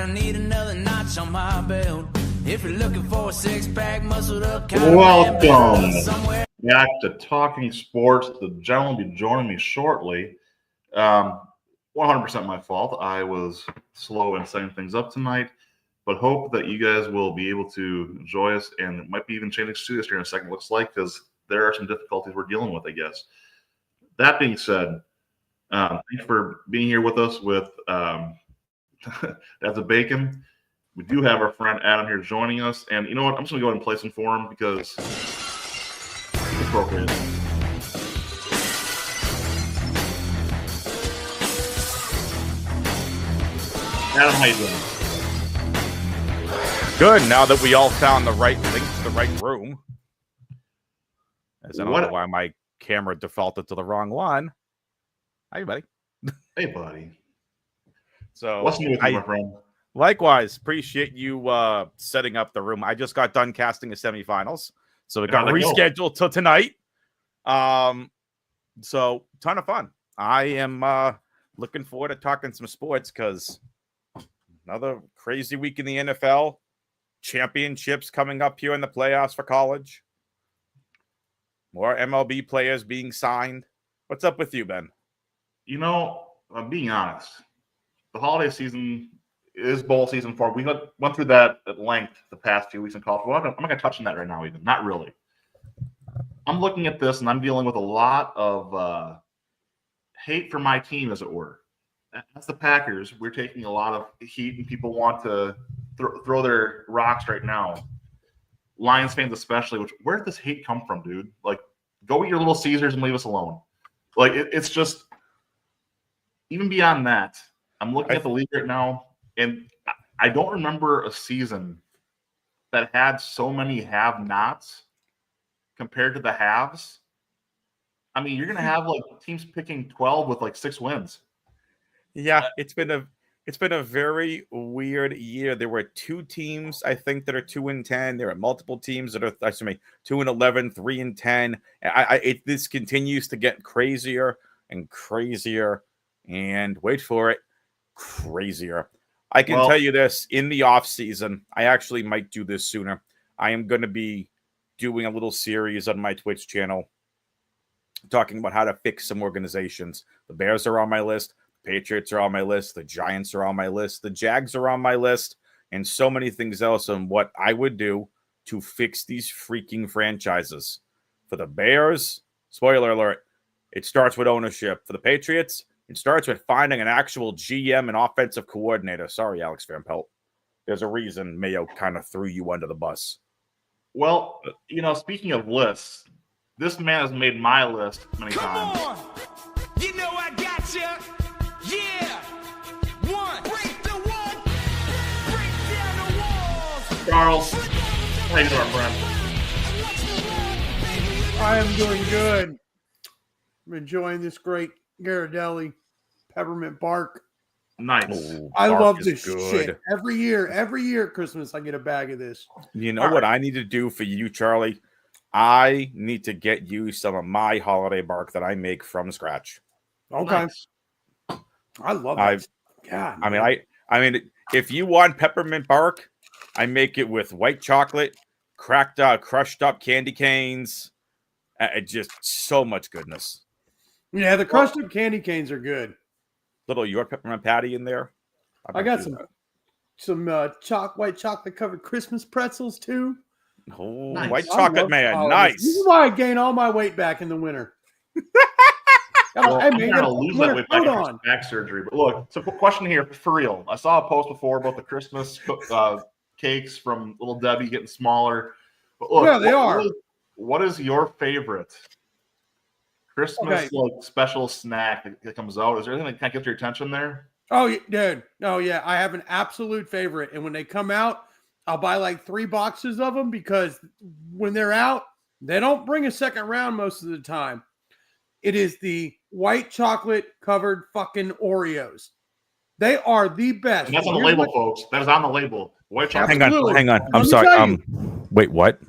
I need another notch on my belt. If you're looking for a six-pack, muscled up, welcome back to Talking Sports. The gentleman will be joining me shortly. 100% my fault. I was slow in setting things up tonight, but hope that you guys will be able to enjoy us and might be even changing studios here in a second, looks like, because there are some difficulties we're dealing with, I guess. That being said, thanks for being here with us with That's a Bacon. We do have our friend Adam here joining us, and you know what? I'm just going to go ahead and play some for him because it's appropriate. Adam, how you doing? Good. Now that we all found the right link to the right room. As I don't know why my camera defaulted to the wrong one. Hi, buddy. Hey, buddy. So what's new with you, my friend? Likewise, appreciate you setting up the room. I just got done casting the semifinals, so it got rescheduled till tonight. So ton of fun. I am looking forward to talking some sports because another crazy week in the NFL. Championships coming up here in the playoffs for college. More MLB players being signed. What's up with you, Ben? You know, I'm being honest. The holiday season is bowl season for. We went through that at length the past few weeks in college. Well, I'm not going to touch on that right now, even. Not really. I'm looking at this, and I'm dealing with a lot of hate for my team, as it were. That's the Packers. We're taking a lot of heat, and people want to throw their rocks right now. Lions fans especially. Where did this hate come from, dude? Like, go eat your Little Caesars and leave us alone. Like, it's just even beyond that. I'm looking at the league right now, and I don't remember a season that had so many have-nots compared to the haves. I mean, you're going to have like teams picking 12 with like 6 wins. Yeah, it's been a very weird year. There were 2 teams, I think, that are 2-10. There are multiple teams that are 2-11, 3-10. This continues to get crazier and crazier, and wait for it, crazier. I can tell you this, in the off season, I actually might do this sooner. I am going to be doing a little series on my Twitch channel talking about how to fix some organizations. The Bears are on my list. Patriots are on my list. The Giants are on my list. The Jags are on my list. And so many things else on what I would do to fix these freaking franchises. For the Bears, spoiler alert, it starts with ownership. For the Patriots, it starts with finding an actual GM and offensive coordinator. Sorry, Alex Van Pelt. There's a reason Mayo kind of threw you under the bus. Well, you know, speaking of lists, this man has made my list many times. Come on. You know I got you. Yeah. One. Break the wall. Break down the walls. Charles, how you doing, friend? I am doing good. I'm enjoying this great Ghirardelli peppermint bark. Nice. I love this shit. Every year at Christmas, I get a bag of this. You know what I need to do for you, Charlie? I need to get you some of my holiday bark that I make from scratch. Okay. Nice. I love it. Yeah. I mean, if you want peppermint bark, I make it with white chocolate, crushed up candy canes. Just so much goodness. Yeah, the crushed up candy canes are good. Little your peppermint patty in there. I got some white chocolate covered Christmas pretzels too. Oh, nice. White chocolate man, nice. This is why I gain all my weight back in the winter. I'm going to lose that weight back after back surgery. But look, so question here for real. I saw a post before about the Christmas cakes from Little Debbie getting smaller. But look, yeah, they are. What is your favorite Christmas like special snack that comes out? Is there anything that kind of gets your attention there? Oh, dude. Oh, yeah. I have an absolute favorite. And when they come out, I'll buy like 3 boxes of them because when they're out, they don't bring a second round most of the time. It is the white chocolate covered fucking Oreos. They are the best. And that's on the label, folks. That is on the label. White chocolate. Hang on. I'm sorry. Wait, what?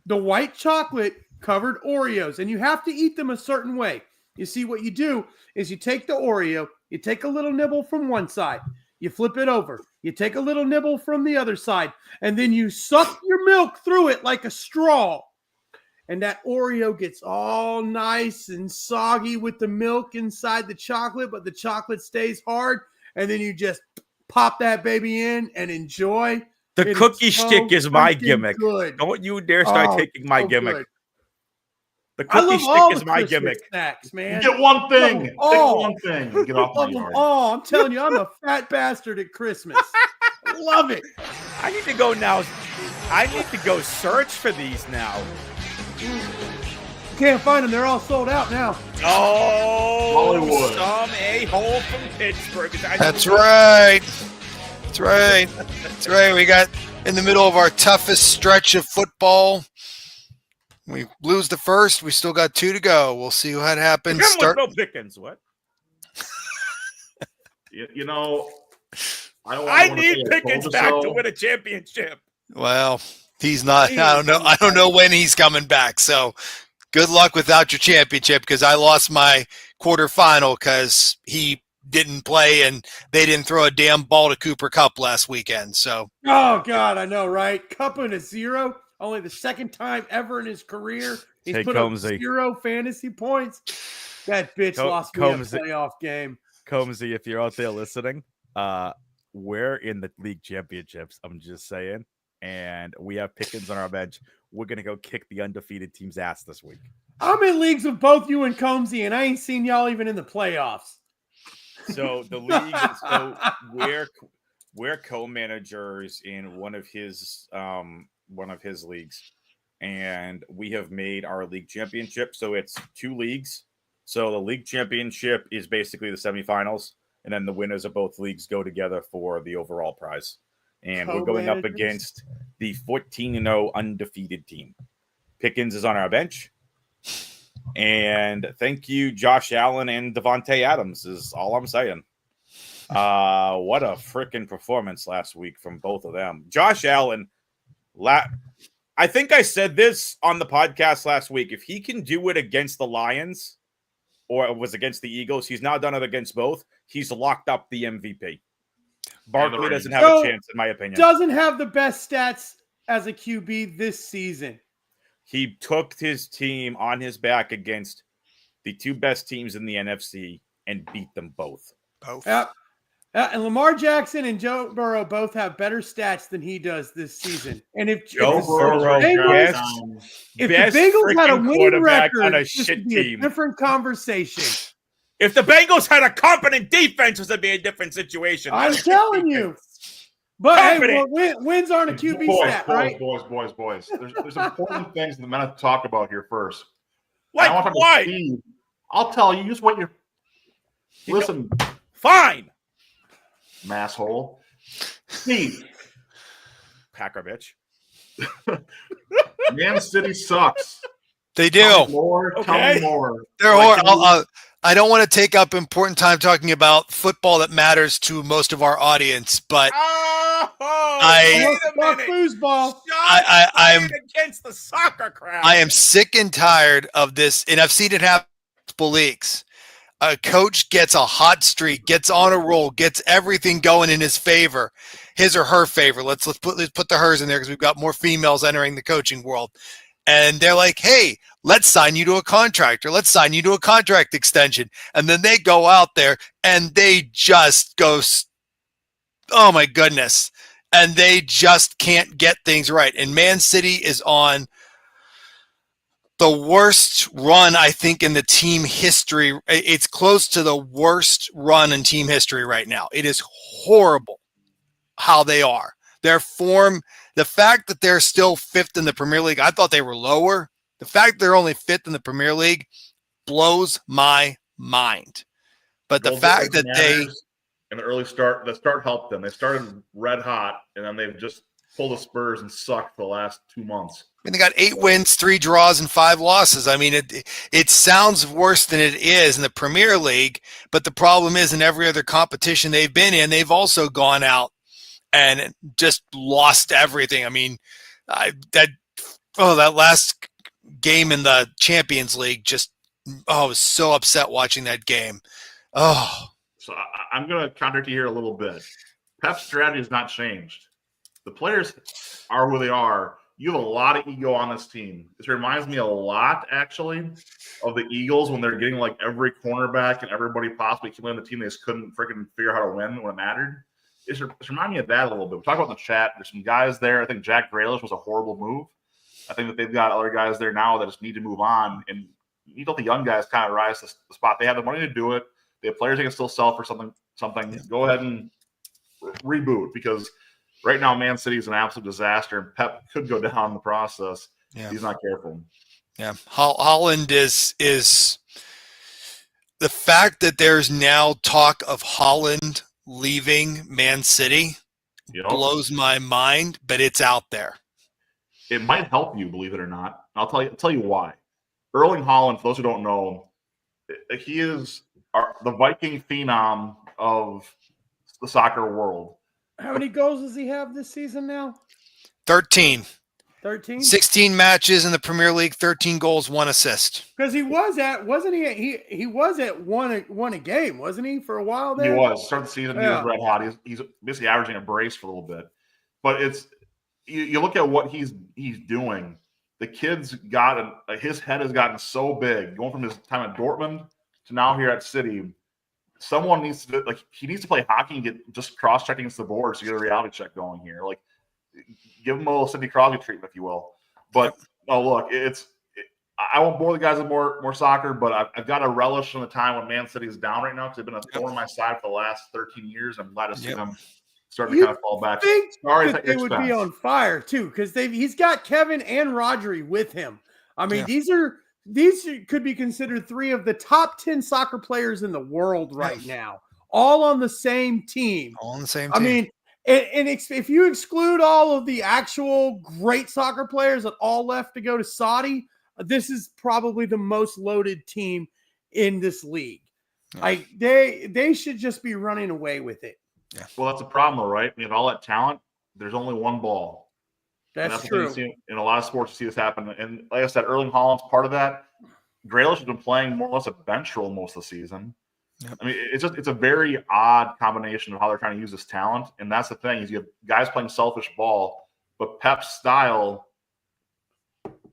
The white chocolate covered Oreos, and you have to eat them a certain way. You see, what you do is you take the Oreo, you take a little nibble from one side, you flip it over, you take a little nibble from the other side, and then you suck your milk through it like a straw. And that Oreo gets all nice and soggy with the milk inside the chocolate, but the chocolate stays hard. And then you just pop that baby in and enjoy. The It cookie is so stick is my freaking gimmick. good. Don't you dare start Oh, taking my so gimmick. good. The I cookie love all stick is the my Christmas gimmick. snacks, man. Get one thing. Take Oh. one thing. And get off my Love them yard. all. I'm telling you, I'm a fat bastard at Christmas. Love it. I need to go now. I need to go search for these now. Can't find them. They're all sold out now. Oh, Hollywood. some a-hole from Pittsburgh. That's right. That's right. That's right. We got in the middle of our toughest stretch of football. We lose the first. We still got 2 to go. We'll see what happens. Come Start. with Bill Pickens. What? You know, I I wanna need say I Pickens told you back so. to win a championship. Well, he's not. I don't know when he's coming back. So good luck without your championship, because I lost my quarterfinal because he didn't play and they didn't throw a damn ball to Cooper Kupp last weekend. So Oh, God, I know, right? Cup in a 0. Only the second time ever in his career he's Hey, put up Combsy. 0 fantasy points. That bitch lost me a Combsy. playoff game. Combsy, if you're out there listening, we're in the league championships. I'm just saying. And we have Pickens on our bench. We're going to go kick the undefeated team's ass this week. I'm in leagues with both you and Combsy, and I ain't seen y'all even in the playoffs. So the league is we're co-managers in one of his leagues, and we have made our league championship. So it's 2 leagues. So the league championship is basically the semifinals, and then the winners of both leagues go together for the overall prize. And we're going up Co-managers? against the 14-0 undefeated team. Pickens is on our bench. And thank you, Josh Allen and Devontae Adams, is all I'm saying. What a freaking performance last week from both of them. Josh Allen, I think I said this on the podcast last week. If he can do it against the Lions, or it was against the Eagles, he's now done it against both. He's locked up the MVP. Barkley doesn't have So, a chance, in my opinion. Doesn't have the best stats as a QB this season. He took his team on his back against the 2 best teams in the NFC and beat them both. both. And Lamar Jackson and Joe Burrow both have better stats than he does this season. And if Joe if the Burrow, Bengals- yes. if Best the Bengals had a freaking winning quarterback record, on a this shit would be a team. different conversation. If the Bengals had a competent defense, this would be a different situation. I'm telling you. But hey, Confident. wins aren't a QB stat, right? Boys. There's important things that I'm going to talk about here first. Like I wanna talk about what? Steve. I'll tell you. Just what you You know- listen, Fine. masshole. Steve, Packer bitch. Man City sucks. They Tell do. me more. Tell Okay. me more. They're Like, I don't want to take up important time talking about football that matters to most of our audience, but Oh, I- Fuck foosball. I'm against the soccer crowd. I am sick and tired of this, and I've seen it happen in multiple leagues. A coach gets a hot streak, gets on a roll, gets everything going in his favor, his or her favor. Let's put the hers in there because we've got more females entering the coaching world. And they're like, hey, let's sign you to a contract, or let's sign you to a contract extension. And then they go out there and they just go, oh my goodness. And they just can't get things right. And Man City is on the worst run, I think, in the team history. It's close to the worst run in team history right now. It is horrible how they are. Their form, the fact that they're still 5th in the Premier League, I thought they were lower. The fact they're only 5th in the Premier League blows my mind. But the Goals fact that they, matters. In the early start, the start helped them. They started red hot, and then they've just pulled the Spurs and sucked for the last 2 months. I mean, they got 8 wins, 3 draws, and 5 losses. I mean, it sounds worse than it is in the Premier League, but the problem is in every other competition they've been in, they've also gone out and just lost everything. I mean, that last game in the Champions League I was so upset watching that game. Oh, So I'm going to contradict you here a little bit. Pep's strategy has not changed. The players are who they are. You have a lot of ego on this team. This reminds me a lot, actually, of the Eagles when they're getting like every cornerback and everybody possibly came in the team. They just couldn't freaking figure out how to win when it mattered. It's reminding me of that a little bit. We talk about in the chat. There's some guys there. I think Jack Grealish was a horrible move. I think that they've got other guys there now that just need to move on. And you let the young guys kind of rise to the spot. They have the money to do it. They have players they can still sell for something. Yeah. Go ahead and reboot, because right now Man City is an absolute disaster, and Pep could go down in the process. Yeah. He's not careful. Yeah, Holland is the fact that there's now talk of Holland leaving Man City blows my mind, but it's out there. It might help you, believe it or not. I'll tell you why. Erling Haaland, for those who don't know, he is the Viking phenom of the soccer world. How many goals does he have this season now? 13. 13? 16 matches in the Premier League, 13 goals, 1 assist. Because he was at one a game, wasn't he, for a while there? He was. Start the season, he was red hot. He's basically averaging a brace for a little bit. But it's you look at what he's doing. The kid's got his head has gotten so big, going from his time at Dortmund to now here at City. Someone needs to he needs to play hockey and get just cross-check against the boards to get a reality check going here. Like, give him a little Sidney Crosby treatment, if you will. But look, I won't bore the guys with more soccer, but I've got a relish in the time when Man City is down right now, because they've been a thorn in my side for the last 13 years. I'm glad to see them starting to kind of fall back. Sorry that they would be on fire too, because he's got Kevin and Rodri with him. I mean, these could be considered 3 of the top 10 soccer players in the world right now, all on the same team. All on the same team. I mean, and if you exclude all of the actual great soccer players that all left to go to Saudi, this is probably the most loaded team in this league. Like, they should just be running away with it. Yeah. Well, that's a problem, though, right? I mean, all that talent, there's only one ball. That's true. In a lot of sports, you see this happen. And like I said, Erling Haaland's part of that. Grealish has been playing more or less a bench role most of the season. Yep. I mean, it's a very odd combination of how they're trying to use this talent. And that's the thing, is you have guys playing selfish ball, but Pep's style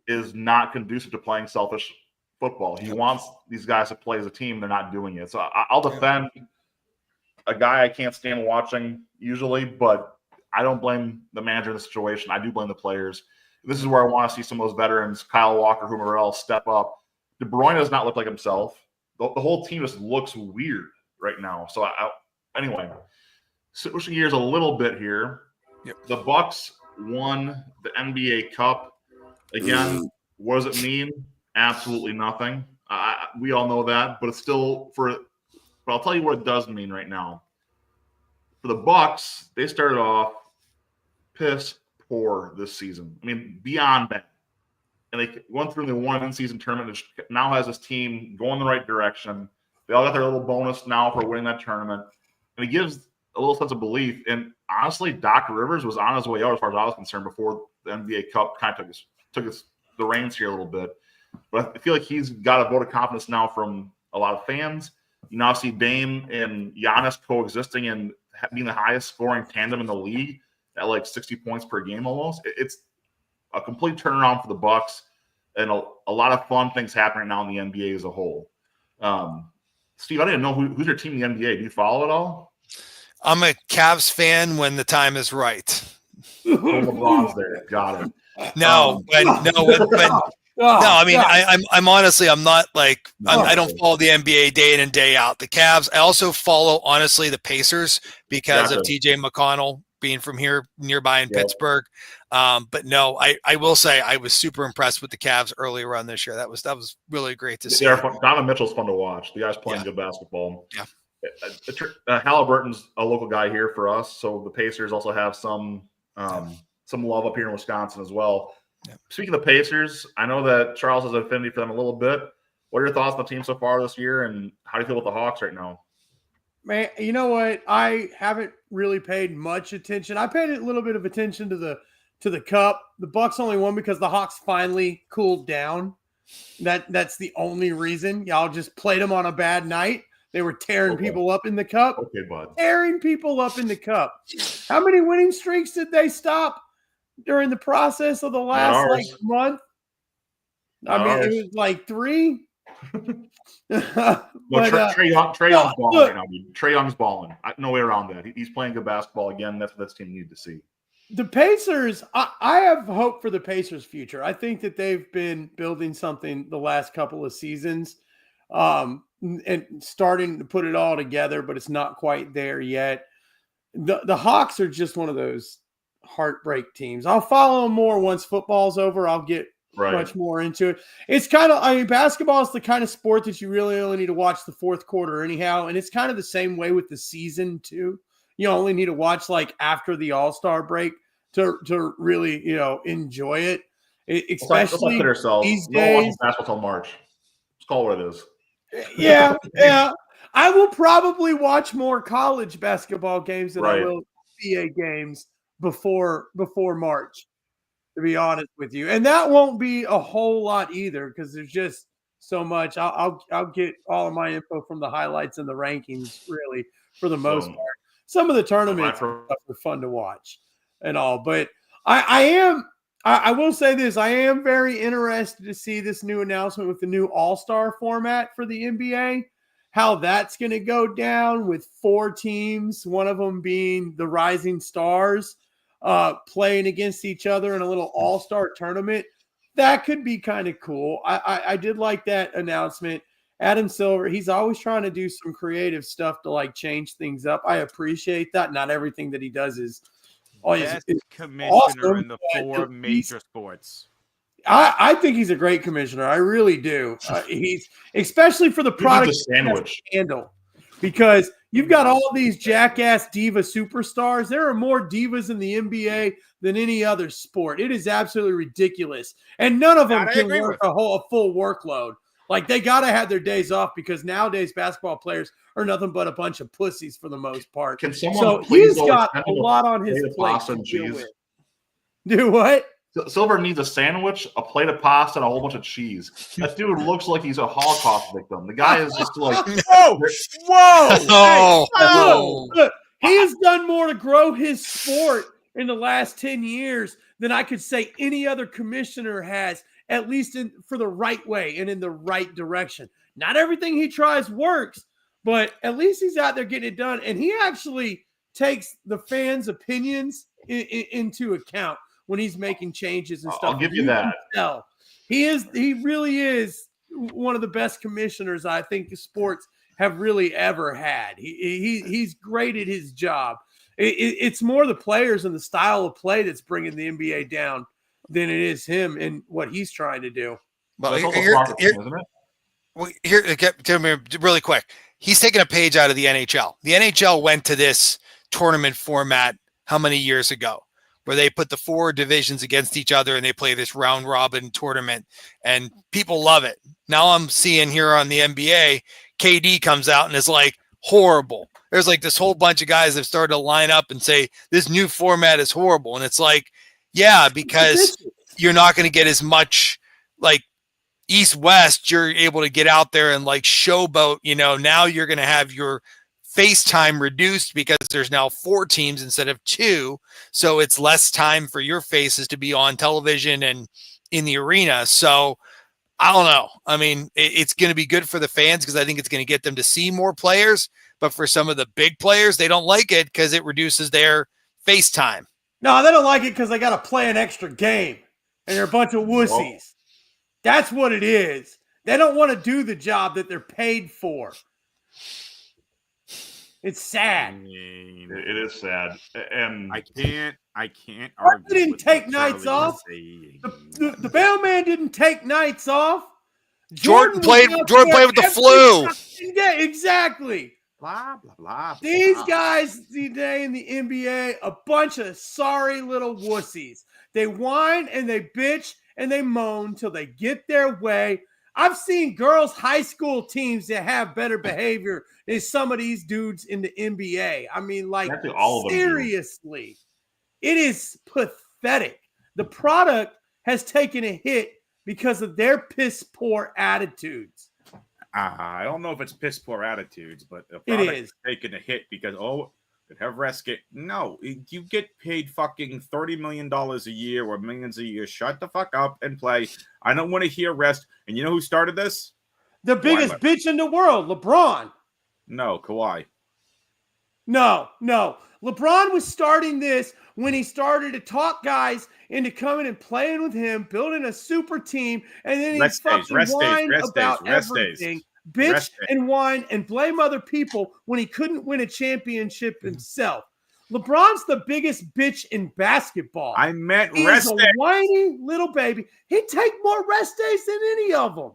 is not conducive to playing selfish football. He wants these guys to play as a team. They're not doing it. So I'll defend a guy I can't stand watching usually, but I don't blame the manager in the situation. I do blame the players. This is where I want to see some of those veterans, Kyle Walker, whomever else, step up. De Bruyne does not look like himself. The whole team just looks weird right now. So anyway, switching gears a little bit here. Yep. The Bucks won the NBA Cup. Again, what does it mean? Absolutely nothing. We all know that, but it's still but I'll tell you what it does mean right now. For the Bucks, they started off piss poor this season. I mean, beyond bad. And they went through the one in-season tournament, which now has this team going the right direction. They all got their little bonus now for winning that tournament. And it gives a little sense of belief. And honestly, Doc Rivers was on his way out as far as I was concerned before the NBA Cup kind of took the reins here a little bit. But I feel like he's got a vote of confidence now from a lot of fans. You now see Dame and Giannis coexisting and being the highest scoring tandem in the league at like 60 points per game almost. It's a complete turnaround for the Bucks, and a lot of fun things happening now in the NBA as a whole. Steve, I didn't know who's your team in the NBA. Do you follow it all? I'm a Cavs fan when the time is right. LeBron's there. Got it. No, I mean, I'm honestly, I'm not like, I don't follow the NBA day in and day out. The Cavs, I also follow, honestly, the Pacers because of TJ McConnell being from here nearby in Pittsburgh. But no, I will say I was super impressed with the Cavs earlier on this year. That was really great to see. Donovan Mitchell's fun to watch. The guy's playing good basketball. Yeah. Halliburton's a local guy here for us, so the Pacers also have some love up here in Wisconsin as well. Yeah. Speaking of the Pacers, I know that Charles has an affinity for them a little bit. What are your thoughts on the team so far this year, and how do you feel about the Hawks right now? Man, you know what? I haven't really paid much attention. I paid a little bit of attention to the Cup. The Bucks only won because the Hawks finally cooled down. That's the only reason. Y'all just played them on a bad night. They were tearing Okay. people up in the cup. Okay, bud. Tearing people up in the cup. How many winning streaks did they stop during the process of the last like ours. month? I Not mean, ours. it was like 3. No, But, Trey Young's balling look. right now, dude. Trey Young's balling. No way around that. He's playing good basketball again. That's what this team needed to see. The Pacers, I have hope for the Pacers' future. I think that they've been building something the last couple of seasons and starting to put it all together, but it's not quite there yet. The Hawks are just one of those heartbreak teams. I'll follow them more once football's over. I'll get Right. much more into it. It's kind of, I mean, basketball is the kind of sport that you really only need to watch the fourth quarter anyhow. And it's kind of the same way with the season too. You only need to watch like after the All-Star break to really, enjoy it. Especially these days. Basketball till March. Let's call it what it is. Yeah. I will probably watch more college basketball games than I will NBA games before March, to be honest with you. And that won't be a whole lot either because there's just so much. I'll get all of my info from the highlights and the rankings, really, for the most part. Some of the tournaments are fun to watch and all, but I will say this. I am very interested to see this new announcement with the new All-Star format for the NBA, how that's going to go down with 4 teams, one of them being the Rising Stars, playing against each other in a little All-Star tournament. That could be kind of cool. I did like that announcement. Adam Silver, he's always trying to do some creative stuff to like change things up. I appreciate that. Not everything that he does is Best commissioner awesome, in the 4 major sports. I think he's a great commissioner. I really do. He's especially for the product sandwich handle, because you've got all these jackass diva superstars. There are more divas in the NBA than any other sport. It is absolutely ridiculous, and none of them can work a full workload. Like they got to have their days off because nowadays basketball players are nothing but a bunch of pussies for the most part. Can someone So he's got a lot on his plate to deal with. Do what? Silver needs a sandwich, a plate of pasta, and a whole bunch of cheese. That dude looks like he's a Holocaust victim. The guy is just like, whoa! Oh, Hey, look, he has done more to grow his sport in the last 10 years than I could say any other commissioner has, at least for the right way and in the right direction. Not everything he tries works, but at least he's out there getting it done. And he actually takes the fans' opinions into account when he's making changes and stuff. I'll give you that. He really is one of the best commissioners I think the sports have really ever had. He's great at his job. It's more the players and the style of play that's bringing the NBA down than it is him and what he's trying to do. Well, here, tell me really quick. He's taking a page out of the NHL. The NHL went to this tournament format how many years ago, where they put the 4 divisions against each other and they play this round robin tournament, and people love it. Now I'm seeing here on the NBA, KD comes out and is like horrible. There's like this whole bunch of guys that have started to line up and say this new format is horrible. And it's like, yeah, because you're not going to get as much like East-West. You're able to get out there and like showboat, now you're going to have your face time reduced because there's now 4 teams instead of 2. So it's less time for your faces to be on television and in the arena. So I don't know. I mean, it's going to be good for the fans because I think it's going to get them to see more players. But for some of the big players, they don't like it because it reduces their face time. No, they don't like it because they got to play an extra game and they're a bunch of wussies. Whoa. That's what it is. They don't want to do the job that they're paid for. It's sad. It is sad. And I can't argue. He didn't take nights off. The bellman didn't take nights off. Jordan played with the flu. Yeah, exactly. Blah, blah, blah. These guys today in the NBA, a bunch of sorry little wussies. They whine and they bitch and they moan till they get their way. I've seen girls' high school teams that have better behavior than some of these dudes in the NBA. I mean, like, seriously, it is pathetic. The product has taken a hit because of their piss poor attitudes. I don't know if it's piss poor attitudes, but the It product is. taking a hit because could have rest get no. You get paid fucking $30 million a year or millions a year. Shut the fuck up and play. I don't want to hear rest. And you know who started this? The biggest Kawhi. bitch in the world, LeBron. No, Kawhi. No. LeBron was starting this when he started to talk guys into coming and playing with him, building a super team, and then he Rest days, fucking rest days, whined rest about days, rest days. everything. Bitch Rest days. and whine and blame other people when he couldn't win a championship himself. LeBron's the biggest bitch in basketball. I meant He's rest a days. whiny little baby. He'd take more rest days than any of them.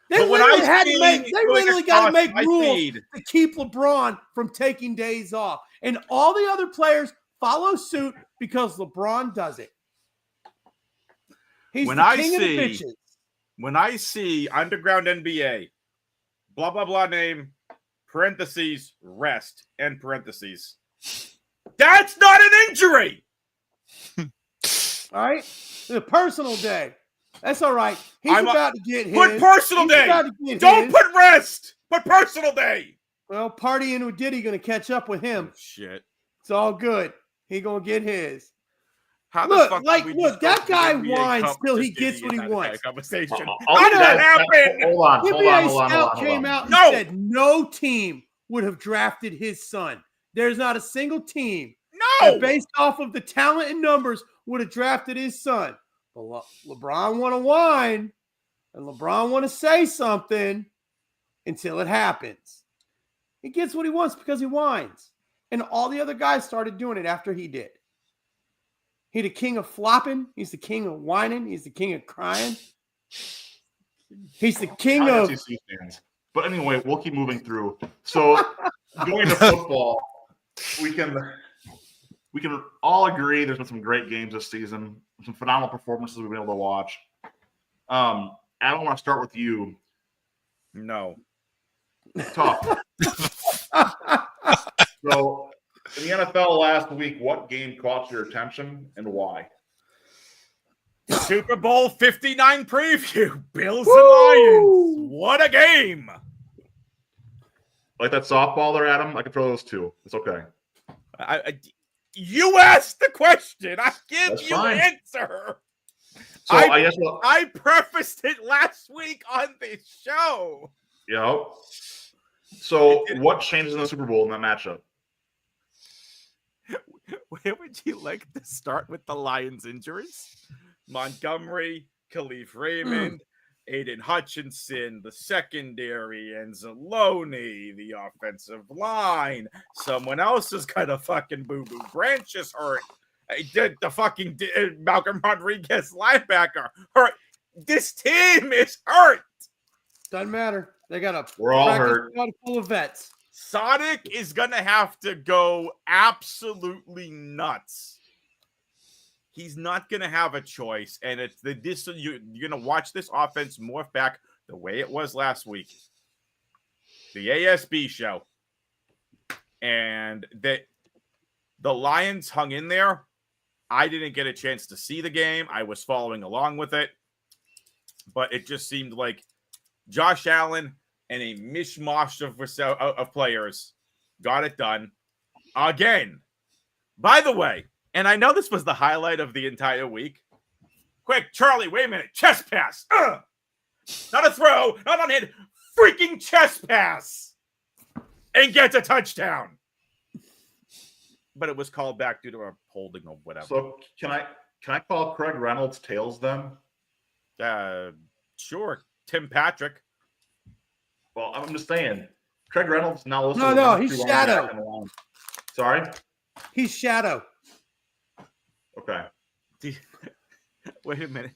They But when literally I had to see make. They going literally got to across make my rules feed- to keep LeBron from taking days off, and all the other players follow suit because LeBron does it. He's When the I king of the see- bitches. When I see underground NBA, blah blah blah name, parentheses, rest, end parentheses. That's not an injury. All right, it's a personal day. That's all right. He's I'm a- about to get his. Put personal He's day. about to get Don't his. put rest. Put personal day. Well, partying with Diddy going to catch up with him. Shit. It's all good. He going to get his. How the Look, fuck like, did we look, just go that to the guy NBA whines Cup till with he this gets what he idiot having wants. a Conversation. I'll How do did that happen? Hold on. NBA Scout came out and No. said no team would have drafted his son. There's not a single team No. that, based off of the talent and numbers, would have drafted his son. But LeBron want to whine, and LeBron want to say something until it happens. He gets what he wants because he whines. And all the other guys started doing it after he did. He's the king of flopping. He's the king of whining. He's the king of crying. He's the king of... SEC fans. But anyway, we'll keep moving through. So going to football, we can all agree there's been some great games this season, some phenomenal performances we've been able to watch. Adam, I want to start with you. No. Tough. So in the NFL last week, what game caught your attention and why? Super Bowl 59 preview. Bills Woo! and Lions. What a game. Like that softball there, Adam? I can throw those two. It's okay. You asked the question. I give That's you fine. an answer. So I guess what? I prefaced it last week on this show. Yeah. So what changes in the Super Bowl in that matchup? Where would you like to start with the Lions' injuries? Montgomery, Khalif Raymond, Aiden Hutchinson, the secondary, and Anzalone, the offensive line. Someone else is kind of fucking boo-boo. Branch is hurt. The fucking Malcolm Rodriguez linebacker hurt. This team is hurt. Doesn't matter. They got a We're all practice hurt. squad full of vets. Sonic is going to have to go absolutely nuts. He's not going to have a choice. And it's you're going to watch this offense morph back the way it was last week. The ASB show. And the Lions hung in there. I didn't get a chance to see the game. I was following along with it. But it just seemed like Josh Allen and a mishmash of players got it done again. By the way, and I know this was the highlight of the entire week. Quick, Charlie, wait a minute. Chest pass. Not a throw, not on hit. Freaking chest pass. And gets a touchdown. But it was called back due to a holding or whatever. So can I call Craig Reynolds tails then? Sure. Tim Patrick. Well, I'm just saying. Craig Reynolds now listening. No, he's shadow. Sorry? He's shadow. Okay. Wait a minute.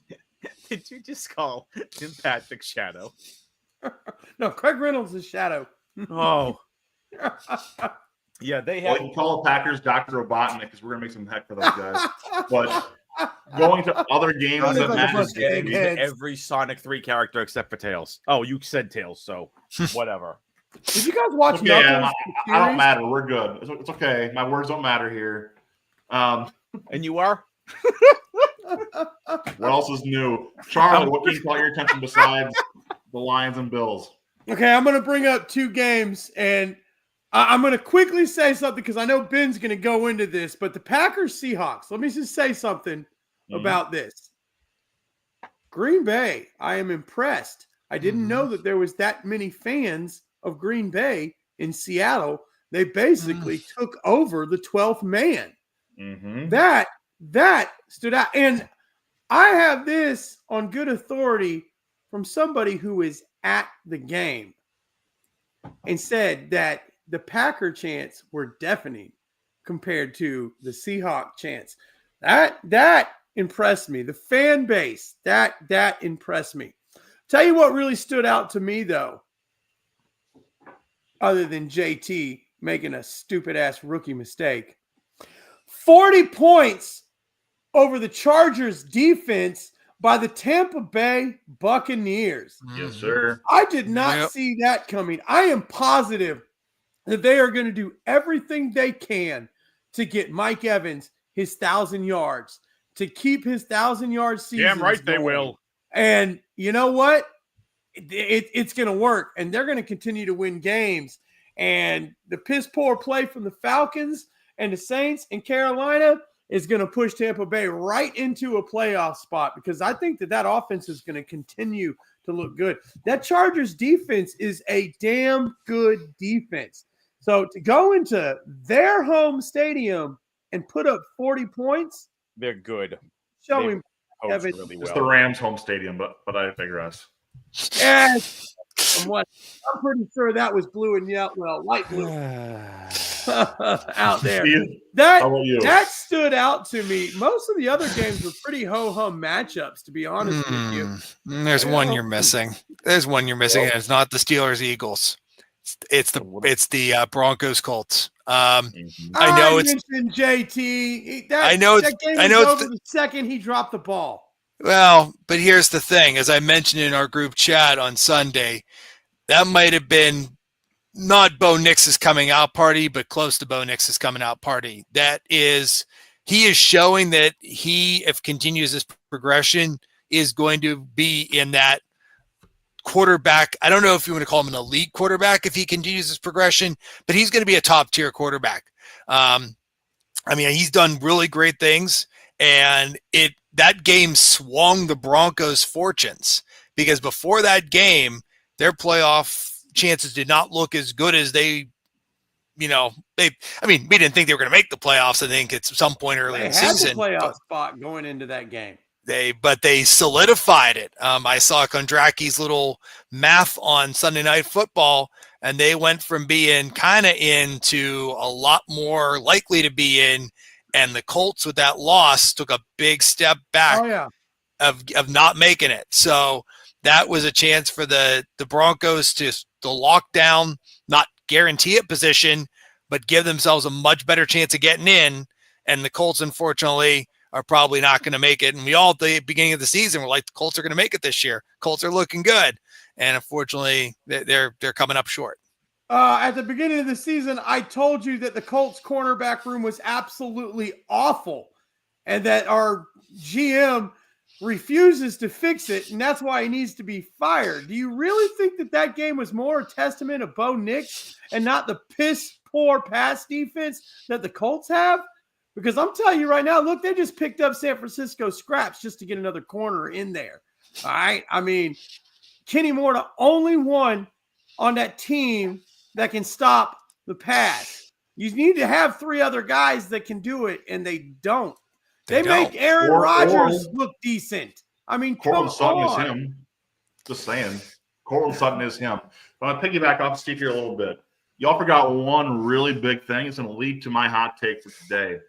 Did you just call Tim Patrick Shadow? No, Craig Reynolds is shadow. Oh. Yeah, they Well, have. you can call the Packers Dr. Robotnik because we're going to make some heck for those guys. But going to other games Sounds that like a matter. bunch of eggheads. Every Sonic 3 character except for Tails. Oh, you said Tails, so whatever. Did you guys watch Okay, Adam, Knuckles? the I don't series? matter. We're good. It's okay. My words don't matter here. And you are? What else is new? Charlie, what game caught your attention besides The Lions and Bills. Okay, I'm going to bring up two games, and I'm going to quickly say something because I know Ben's going to go into this, but the Packers-Seahawks, let me just say something about this. Green Bay, I am impressed. I didn't know that there was that many fans of Green Bay in Seattle. They basically took over the 12th man. That stood out. And I have this on good authority from somebody who is at the game and said that the Packer chants were deafening compared to the Seahawk chants. That impressed me. The fan base, that impressed me. Tell you what really stood out to me, though, other than JT making a stupid-ass rookie mistake. 40 points over the Chargers defense by the Tampa Bay Buccaneers. Yes, sir. I did not see that coming. I am positive that they are going to do everything they can to get Mike Evans his 1,000 yards, to keep his 1,000-yard season. Damn right they will. And you know what? It's going to work, and they're going to continue to win games. And the piss-poor play from the Falcons and the Saints in Carolina is going to push Tampa Bay right into a playoff spot because I think that offense is going to continue to look good. That Chargers defense is a damn good defense. So to go into their home stadium and put up 40 points, they're good. Show him. Really It's well. the Rams' home stadium, but I digress. Yes. I'm pretty sure that was blue and yellow, light blue out there. Steve, That how about you? that stood out to me. Most of the other games were pretty ho-hum matchups, to be honest with you. There's one you're missing. There's one you're missing, and it's not the Steelers Eagles. It's the Broncos Colts. I know it's mentioned JT. I know that game I know was it's over the second he dropped the ball. well, but here's the thing. As I mentioned in our group chat on Sunday, that might have been not Bo Nix's coming out party, but close to Bo Nix's coming out party. He is showing that he, if continues this progression, is going to be in that quarterback. I don't know if you want to call him an elite quarterback if he continues this progression, but he's going to be a top tier quarterback. He's done really great things, and that game swung the Broncos' fortunes because before that game, their playoff chances did not look as good as we didn't think they were going to make the playoffs. I think at some point early in the season, the playoff spot going into that game. They solidified it. I saw Kondraki's little math on Sunday Night Football, and they went from being kind of in to a lot more likely to be in. And the Colts with that loss took a big step back of not making it. So that was a chance for the Broncos to lock down, not guarantee a position, but give themselves a much better chance of getting in. And the Colts, unfortunately, are probably not going to make it. And we all at the beginning of the season were like, the Colts are going to make it this year. Colts are looking good. And unfortunately, they're coming up short. At the beginning of the season, I told you that the Colts cornerback room was absolutely awful and that our GM refuses to fix it, and that's why he needs to be fired. Do you really think that game was more a testament of Bo Nix and not the piss-poor pass defense that the Colts have? Because I'm telling you right now, look, they just picked up San Francisco scraps just to get another corner in there. All right? I mean, Kenny Moore, the only one on that team that can stop the pass. You need to have three other guys that can do it, and they don't. They make Aaron Rodgers look decent. I mean, Cortland Sutton on. is him. Just saying. Cortland Sutton is him. But I'm going to piggyback off Steve here a little bit. Y'all forgot one really big thing. It's going to lead to my hot take for today.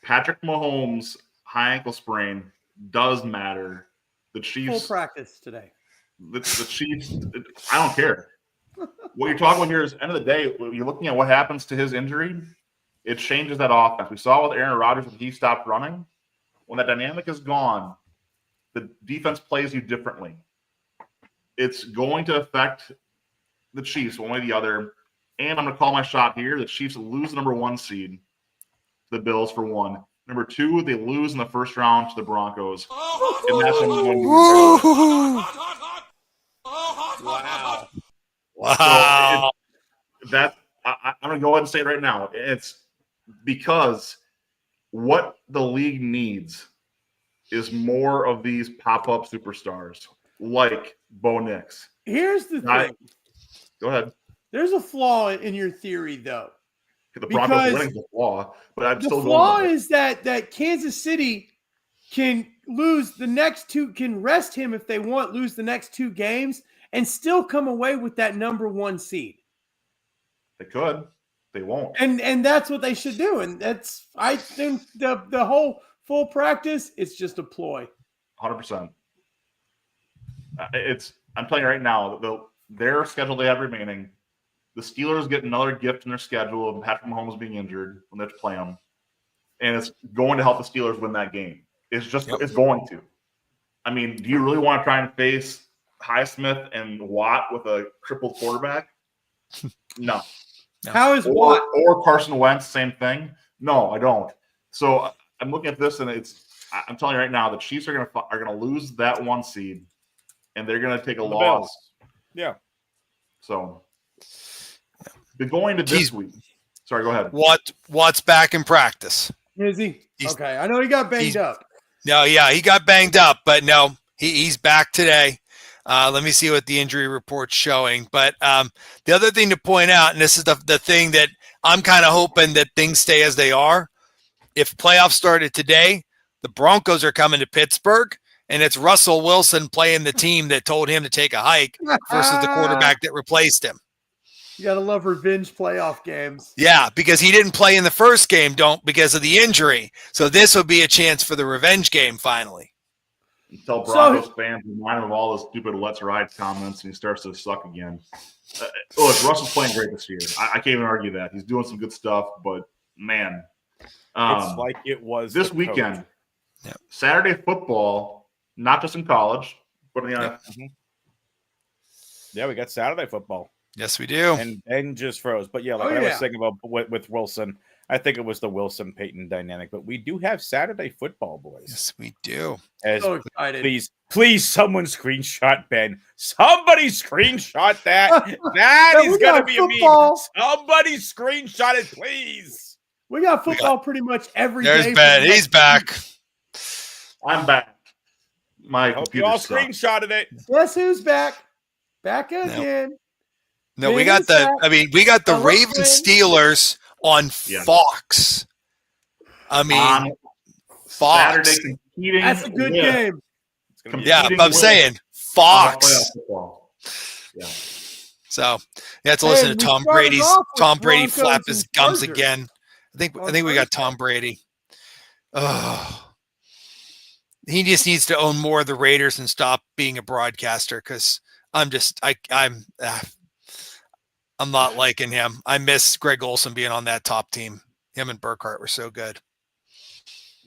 Patrick Mahomes' high ankle sprain does matter. The Chiefs. Full practice today. The Chiefs, I don't care. What you're talking about here is, end of the day, when you're looking at what happens to his injury, it changes that offense. We saw with Aaron Rodgers when he stopped running. When that dynamic is gone, the defense plays you differently. It's going to affect the Chiefs one way or the other. And I'm going to call my shot here. The Chiefs lose the number 1 seed to the Bills for 1. Number 2, they lose in the first round to the Broncos. And that's Wow. I'm going to go ahead and say it right now. It's because what the league needs is more of these pop-up superstars like Bo Nix. Here's the I- thing. Go ahead. There's a flaw in your theory, though. The Broncos Because winning the flaw, but I'm The still flaw going. is that Kansas City can lose the next two, can rest him if they want, lose the next 2 games, and still come away with that number 1 seed. They could. They won't. And that's what they should do. And that's, I think, the whole full practice is just a ploy. 100%. I'm telling you right now, their schedule they have remaining, the Steelers get another gift in their schedule of Patrick Mahomes being injured when they have to play him. And it's going to help the Steelers win that game. It's going to. I mean, do you really want to try and face Highsmith and Watt with a crippled quarterback? No. How is Watt? Or Carson Wentz, same thing? No, I don't. So I'm looking at this, and I'm telling you right now, the Chiefs are gonna lose that 1 seed, and they're gonna take a loss. Bills. Yeah. So they're going to this week. Sorry, go ahead. Watt's back in practice. Is he? He's- Okay. I know he got banged he's- up. No, yeah, he got banged up, but no, he's back today. Let me see what the injury report's showing. But the other thing to point out, and this is the thing that I'm kind of hoping that things stay as they are. If playoffs started today, the Broncos are coming to Pittsburgh, and it's Russell Wilson playing the team that told him to take a hike versus the quarterback that replaced him. You got to love revenge playoff games. Yeah, because he didn't play in the first game, because of the injury. So this would be a chance for the revenge game finally. You tell Broncos fans remind him of all the stupid "let's ride" comments, and he starts to suck again. Look, Russell's playing great this year. I can't even argue that. He's doing some good stuff, but man, It's like it was this the weekend. coach. Yep. Saturday football, not just in college, but in the Yep. NFL. Yeah, we got Saturday football. Yes, we do. And Ben just froze. But yeah, like I was saying about with Wilson, I think it was the Wilson Peyton dynamic. But we do have Saturday football, boys. Yes, we do. As So excited. please, someone screenshot Ben. Somebody screenshot that. That Yeah, is we gonna got be a football. meme. Somebody screenshot it, please. We got football pretty much every day. There's Ben. He's back. I'm back. My Hope you computer all sucks. screenshotted it. Guess who's back? Back again. No, we Ben got is the. back. I mean, we got the Hello, Ravens Ben. Steelers on Yeah. Fox. I mean, On Fox. Saturday competing. That's a good with- game. It's gonna be Yeah, competing I'm with saying playoff Fox. football. Yeah. So you have to listen And to we Tom started Brady's off with Tom Brady Broncos flap and his gums Chargers again. I think on we got Thursday. Tom Brady. Oh, he just needs to own more of the Raiders and stop being a broadcaster because I'm not liking him. I miss Greg Olson being on that top team. Him and Burkhardt were so good.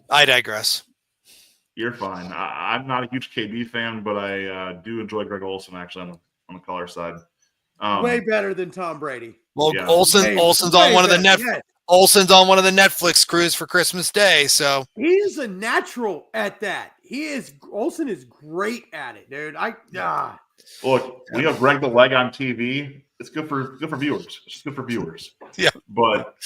I digress. You're fine. I'm not a huge KB fan, but I do enjoy Greg Olson actually on the color side. Way better than Tom Brady. Well, Yeah. Olson's on Way one of the better, yes. Olson's on one of the Netflix crews for Christmas Day. So He's a natural at that. Olsen is great at it, dude. Look, we have Greg the Leg on TV. It's good for viewers. It's good for viewers. Yeah. But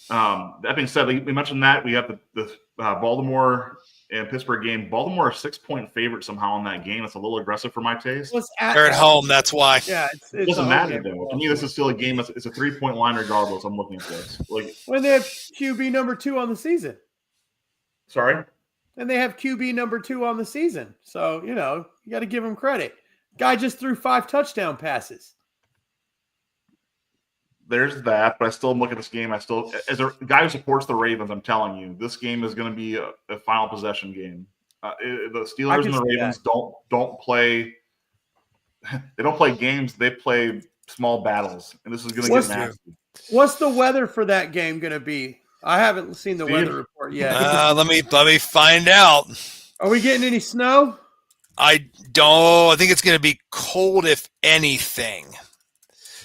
that being said, we mentioned that we have the Baltimore and Pittsburgh game. Baltimore a 6-point favorite somehow in that game. It's a little aggressive for my taste. they're at home. That's why. Yeah, It doesn't matter though. To me, this is still a game. It's a 3-point line regardless. I'm looking at this. Like, when they have QB number 2 on the season. sorry. And they have QB number 2 on the season. So, you got to give him credit. Guy just threw 5 touchdown passes. There's that, but I still look at this game. As a guy who supports the Ravens, I'm telling you, this game is going to be a final possession game. The Steelers and the Ravens don't play. They don't play games. They play small battles, and this is going to get nasty. What's the weather for that game going to be? I haven't seen the Steve? weather report yet. Let me find out. Are we getting any snow? I don't. I think it's going to be cold, if anything.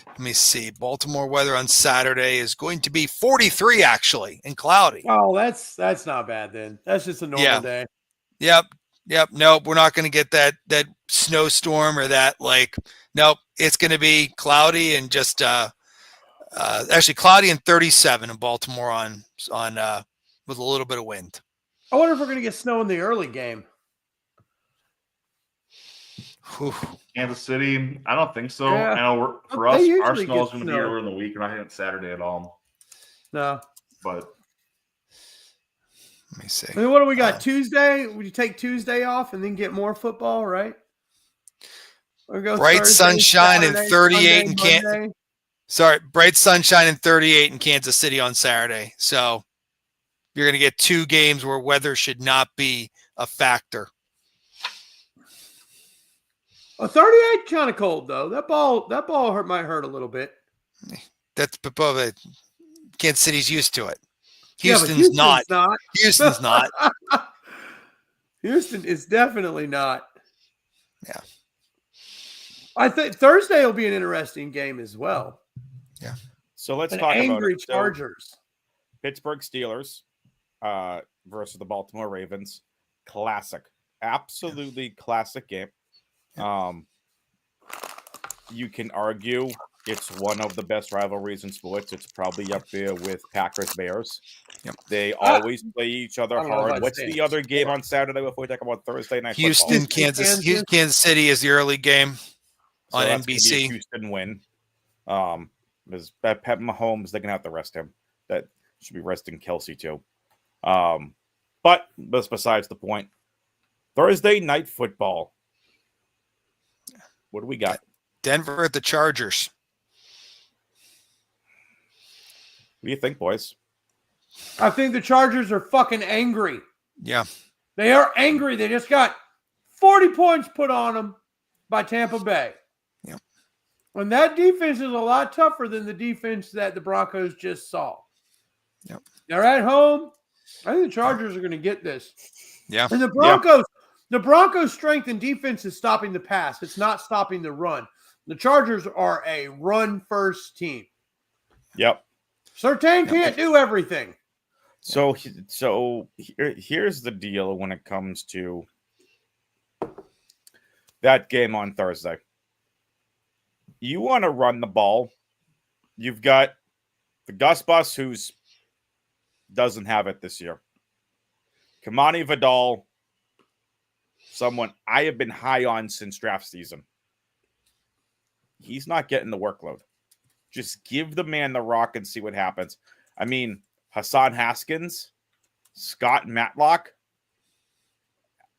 Let me see. Baltimore weather on Saturday is going to be 43, actually, and cloudy. Oh, that's not bad then. That's just a normal day. Yep. Nope. We're not going to get that snowstorm or that nope. it's going to be cloudy and just actually cloudy and 37 in Baltimore on with a little bit of wind. I wonder if we're going to get snow in the early game. Whew. Kansas City, I don't think so. Yeah. I know for They us, usually our get snow is going to be snow. earlier in the week. We're not hitting Saturday at all. No. But Let me see. I mean, what do we got? Tuesday? Would you take Tuesday off and then get more football, right? Or go Bright Thursday, sunshine and Saturday, 38 Sunday, in Kansas. Monday? Sorry, bright sunshine and 38 in Kansas City on Saturday. So you're going to get 2 games where weather should not be a factor. Oh, 38 kind of cold though. That ball might hurt a little bit. That's above it. Kansas City's used to it. Yeah, but Houston's not. not. Houston's not. Houston is definitely not. Yeah. I think Thursday will be an interesting game as well. So let's An talk angry about it. So, Chargers. Pittsburgh Steelers versus the Baltimore Ravens. Classic. Absolutely classic game. You can argue it's one of the best rivalries in sports. It's probably up there with Packers Bears. Yep. They always play each other I don't know if hard. I'd What's say the other game on Saturday before we talk about Thursday night Houston, football? Kansas City is the early game So on that's gonna be a NBC. Houston win. Because Pat Mahomes, they're gonna have to rest him. That should be resting Kelsey too. But that's besides the point. Thursday night football. What do we got? Denver at the Chargers. What do you think, boys? I think the Chargers are fucking angry. Yeah. They are angry. They just got 40 points put on them by Tampa Bay. Yep. And that defense is a lot tougher than the defense that the Broncos just saw. Yep. They're at home. I think the Chargers are going to get this. Yeah. And the Broncos' strength in defense is stopping the pass. It's not stopping the run. The Chargers are a run-first team. Yep. Surtain can't do everything. So here's the deal when it comes to that game on Thursday. You want to run the ball. You've got the Gus Bus, who's doesn't have it this year. Kamani Vidal, someone I have been high on since draft season. He's not getting the workload. Just give the man the rock and see what happens. I mean, Hassan Haskins, Scott Matlock.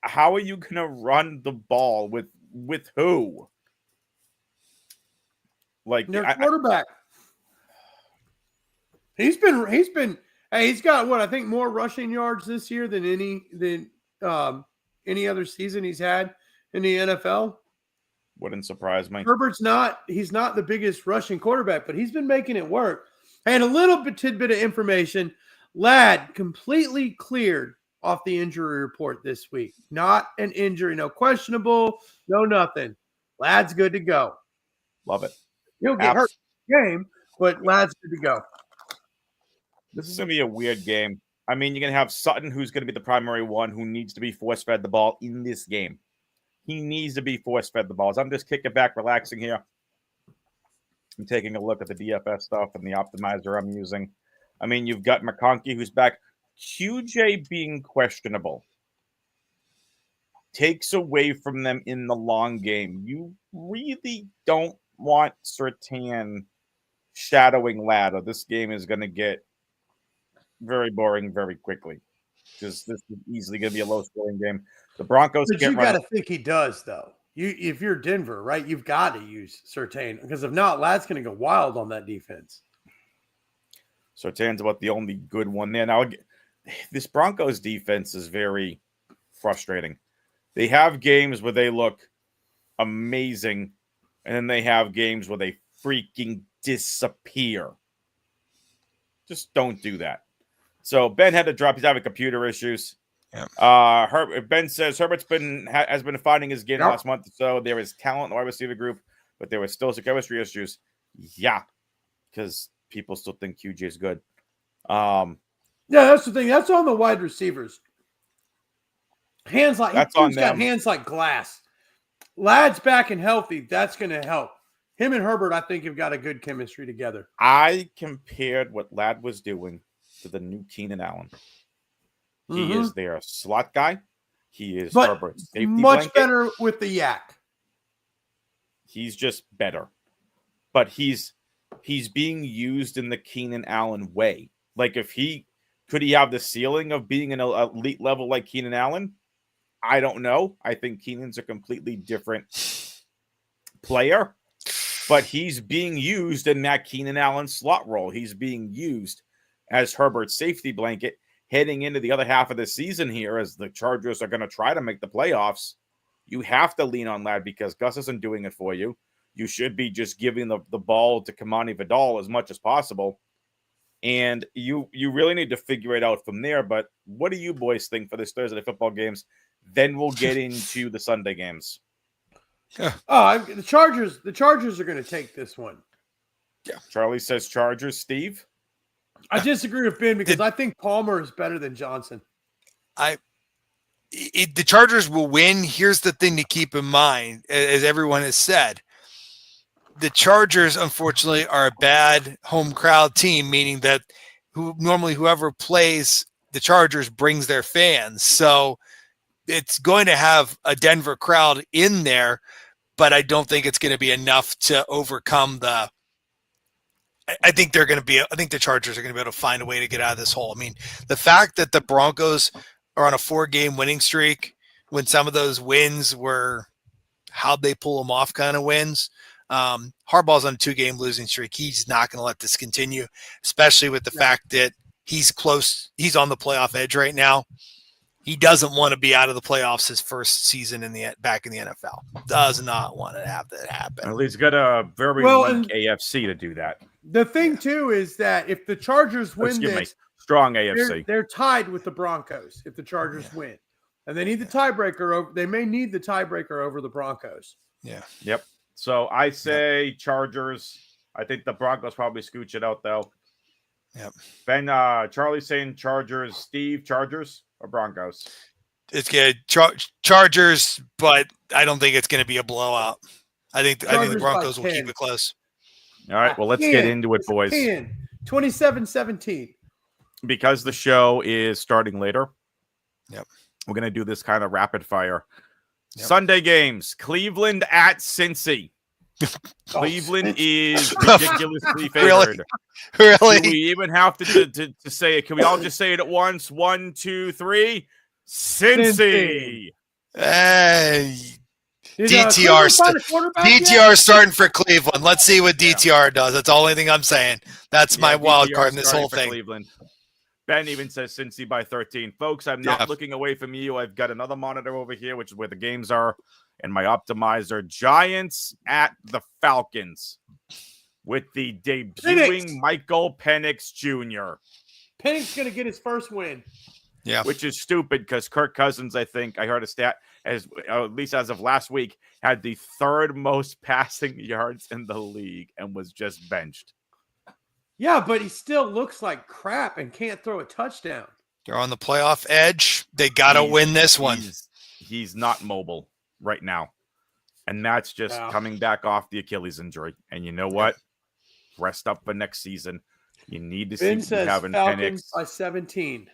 How are you going to run the ball with who? Like Their quarterback. He's got what I think more rushing yards this year than any other season he's had in the NFL. Wouldn't surprise me. He's not the biggest rushing quarterback, but he's been making it work. And a little tidbit of information, Ladd completely cleared off the injury report this week. Not an injury, no questionable, no nothing. Ladd's good to go. Love it. He'll get hurt in the game, but Ladd's good to go. This is going to be a weird game. I mean, you're going to have Sutton, who's going to be the primary one who needs to be force-fed the ball in this game. He needs to be force-fed the balls. I'm just kicking back, relaxing here. I'm taking a look at the DFS stuff and the optimizer I'm using. I mean, you've got McConkey, who's back. QJ being questionable takes away from them in the long game. You really don't want Surtain shadowing Ladd, or this game is going to get very boring very quickly. Because this is easily going to be a low-scoring game. The Broncos But can't you run. got to think he does, though. If you're Denver, right, you've got to use Surtain because if not, Ladd's going to go wild on that defense. Surtain's about the only good one there. Now, this Broncos defense is very frustrating. They have games where they look amazing, and then they have games where they freaking disappear. Just don't do that. So Ben had to drop. He's having computer issues. Yeah. Ben says Herbert's has been finding his game the last month or so. There is talent in the wide receiver group, but there was still some chemistry issues. Yeah, because people still think QJ is good. Yeah, that's the thing. That's on the wide receivers. Hands like That's he's on got them. hands like glass. Ladd's back and healthy. That's going to help. him and Herbert, I think, have got a good chemistry together. I compared what Ladd was doing to the new Keenan Allen. He is their slot guy. He is But Herbert's safety much blanket. better with the yak. He's just better. But he's being used in the Keenan Allen way. Like if could he have the ceiling of being an elite level like Keenan Allen? I don't know. I think Keenan's a completely different player, but he's being used in that Keenan Allen slot role. He's being used as Herbert's safety blanket heading into the other half of the season here as the Chargers are going to try to make the playoffs. You have to lean on Ladd because Gus isn't doing it for you. You should be just giving the ball to Kamani Vidal as much as possible. And you really need to figure it out from there. But what do you boys think for this Thursday football games? Then we'll get into the Sunday games. The Chargers are going to take this one. Yeah. Charlie says Chargers. Steve? I disagree with Ben because I think Palmer is better than Johnson. The Chargers will win. Here's the thing to keep in mind, as everyone has said. The Chargers, unfortunately, are a bad home crowd team, meaning that whoever plays the Chargers brings their fans. So it's going to have a Denver crowd in there, but I don't think it's going to be enough to overcome I think the Chargers are going to be able to find a way to get out of this hole. I mean, the fact that the Broncos are on a 4-game winning streak when some of those wins were how'd they pull them off kind of wins. Harbaugh's on a 2-game losing streak. He's not going to let this continue, especially with the fact that he's close. He's on the playoff edge right now. He doesn't want to be out of the playoffs his first season back in the NFL. Does not want to have that happen. Well, he's got a very weak AFC to do that. The thing, too, is that if the Chargers win this, strong AFC. They're tied with the Broncos if the Chargers win. And they need the tiebreaker. They may need the tiebreaker over the Broncos. Yeah. Yep. So I say Chargers. I think the Broncos probably scooch it out, though. Yep. Ben, Charlie's saying Chargers. Steve, Chargers or Broncos? It's good. Chargers, but I don't think it's going to be a blowout. I think the Broncos will keep it close. All right, well, let's get into it, boys. 27-17. Because the show is starting later, yep, we're going to do this kind of rapid fire. Yep. Sunday games, Cleveland at Cincy. Cleveland is ridiculously favored. Really? Do we even have to say it? Can we all just say it at once? 1, 2, 3. Cincy. Hey. DTR starting for Cleveland. Let's see what DTR does. That's the only thing I'm saying. That's my wild card in this whole thing. Cleveland. Ben even says Cincy by 13. Folks, I'm not looking away from you. I've got another monitor over here, which is where the games are, and my optimizer. Giants at the Falcons with the debuting Michael Penix Jr. Penix going to get his first win. Yeah, which is stupid because Kirk Cousins, I think I heard a stat, at least as of last week, had the 3rd most passing yards in the league and was just benched. Yeah, but he still looks like crap and can't throw a touchdown. They're on the playoff edge. They got to win this one. He's not mobile right now. And that's just coming back off the Achilles injury. And you know what? Rest up for next season. You need to see having Falcons Penix by 17.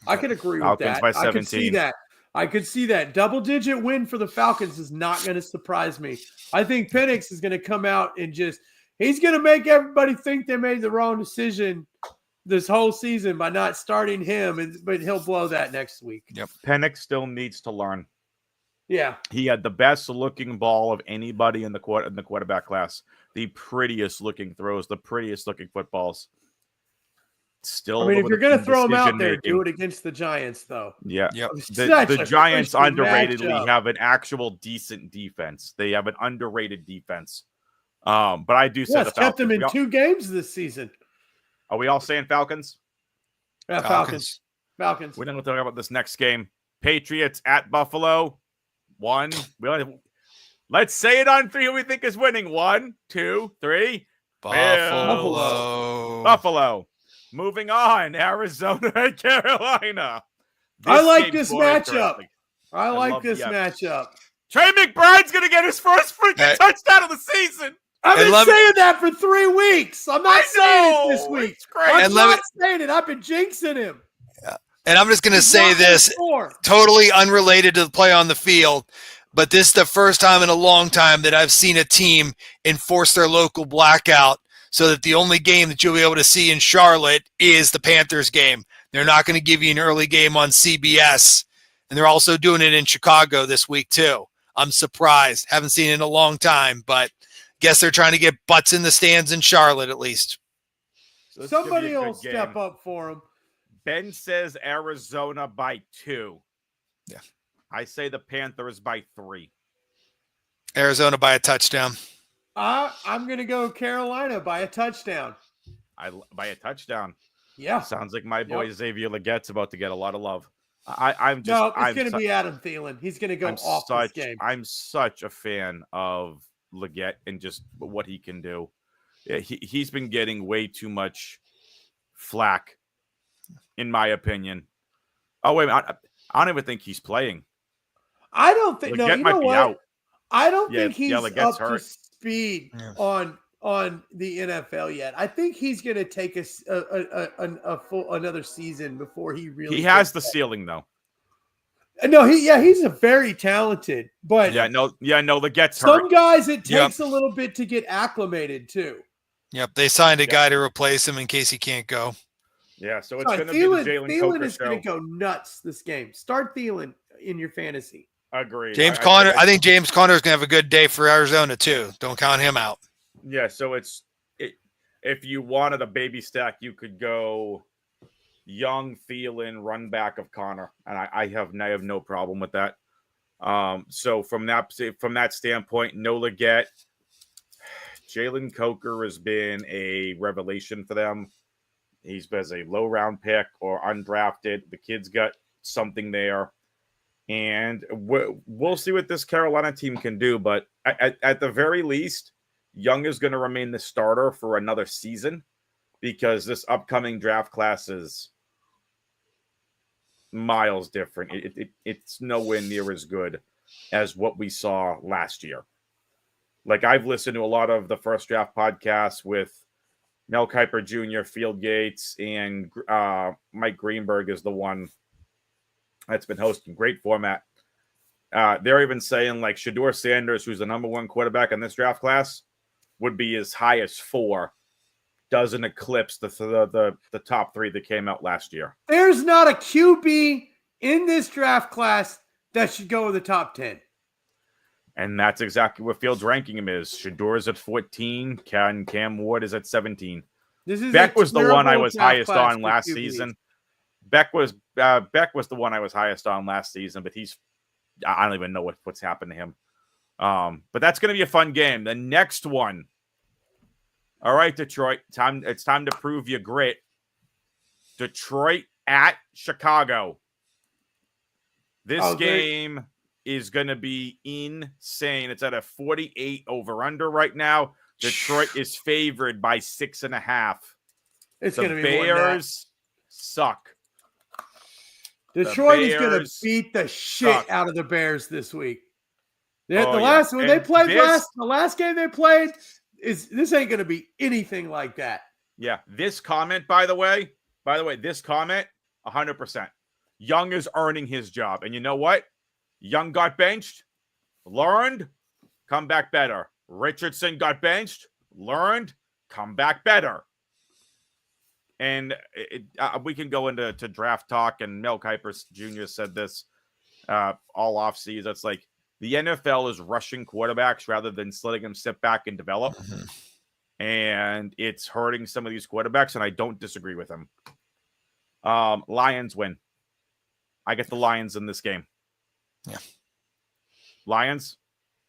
I could agree Falcons with that. by 17. I could see that. Double-digit win for the Falcons is not going to surprise me. I think Penix is going to come out and he's going to make everybody think they made the wrong decision this whole season by not starting him, but he'll blow that next week. Yep. Penix still needs to learn. Yeah. He had the best looking ball of anybody in the quarterback class. The prettiest looking throws, the prettiest looking footballs. Still, if you're going to throw him out there, do it against the Giants, though. Yeah. Yep. The Giants underratedly have an actual decent defense. They have an underrated defense. But I do say the Falcons. Kept them in 2 games this season. Are we all saying Falcons? Yeah, Falcons. We're going to talk about this next game. Patriots at Buffalo. 1. Let's say it on 3 who we think is winning. 1, 2, 3. Buffalo. Moving on, Arizona and Carolina. I like this matchup. I like this matchup. Trey McBride's going to get his first freaking touchdown of the season. I've And been let me- saying that for 3 weeks. I'm not saying it this week. It's great. I'm And let not saying it. I've been jinxing him. And I'm just going to He's say not gonna this, score. totally unrelated to the play on the field, but this is the first time in a long time that I've seen a team enforce their local blackout so that the only game that you'll be able to see in Charlotte is the Panthers game. They're not going to give you an early game on CBS, and they're also doing it in Chicago this week too. I'm surprised. Haven't seen it in a long time, but guess they're trying to get butts in the stands in Charlotte at least. So this is gonna be Somebody a will good step game. up for him. Ben says Arizona by 2. Yeah. I say the Panthers by 3. Arizona by a touchdown. I'm going to go Carolina by a touchdown. By a touchdown. Yeah. Sounds like my boy Xavier Leggette's about to get a lot of love. I'm just. No, it's I'm going to su- be Adam Thielen. He's going to go I'm off such. this game. I'm such a fan of Leggett and just what he can do. Yeah, he's been getting way too much flack, in my opinion. Oh wait, I don't even think he's playing. I don't think. No, Leggett you might know be what? out. I don't Yeah, think he's Leggett's up to hurt. speed Yeah. on the NFL yet. I think he's going to take a full another season before he really. He has gets the that. ceiling though. No, he's a very talented, but No, Leggett's hurt. some guys it Yep. takes a little bit to get acclimated too. Yep, they signed a guy to replace him in case he can't go. Yeah, so it's Son, going to be the Thielen Jalen Coker is show. going to go nuts this game. Start Thielen in your fantasy. Agreed. James Conner, I think James Conner is going to have a good day for Arizona too. Don't count him out. Yeah, so if you wanted a baby stack, you could go Young, Thielen, run back of Connor, and I have no problem with that. So from that standpoint, no Leggett. Jalen Coker has been a revelation for them. He's been a low round pick or undrafted. The kid's got something there. And we'll see what this Carolina team can do. But at the very least, Young is going to remain the starter for another season because this upcoming draft class is miles different. It's nowhere near as good as what we saw last year. Like, I've listened to a lot of the First Draft podcasts with Mel Kiper Jr., Field Gates, and Mike Greenberg is the one that's been hosting. Great format. They're even saying, like, Shedeur Sanders, who's the number 1 quarterback in this draft class, would be as high as 4. Doesn't eclipse the top 3 that came out last year. There's not a QB in this draft class that should go in the top 10. And that's exactly what Fields ranking him is. Shedeur's at 14. Cam Ward is at 17. This is Beck a was the one I terrible was draft highest class on for last QBs. season. Beck was the one I was highest on last season, but I don't even know what's happened to him. But that's going to be a fun game. The next one. All right, Detroit. It's time to prove your grit. Detroit at Chicago. This game is going to be insane. It's at a 48 over under right now. Detroit is favored by 6.5. It's The going to be more than that. Bears suck. Detroit is going to Bears beat the shit suck. out of the Bears this week. The Oh, yeah. last when they And played this- the last game they played this ain't going to be anything like that. Yeah, this comment, by the way, this comment, 100%. Young is earning his job. And you know what? Young got benched, learned, come back better. Richardson got benched, learned, come back better. And we can go into draft talk, and Mel Kiper Jr. said this all offseason. It's like the NFL is rushing quarterbacks rather than letting them sit back and develop. And it's hurting some of these quarterbacks, and I don't disagree with him. Lions win. I get the Lions in this game. Yeah. Lions.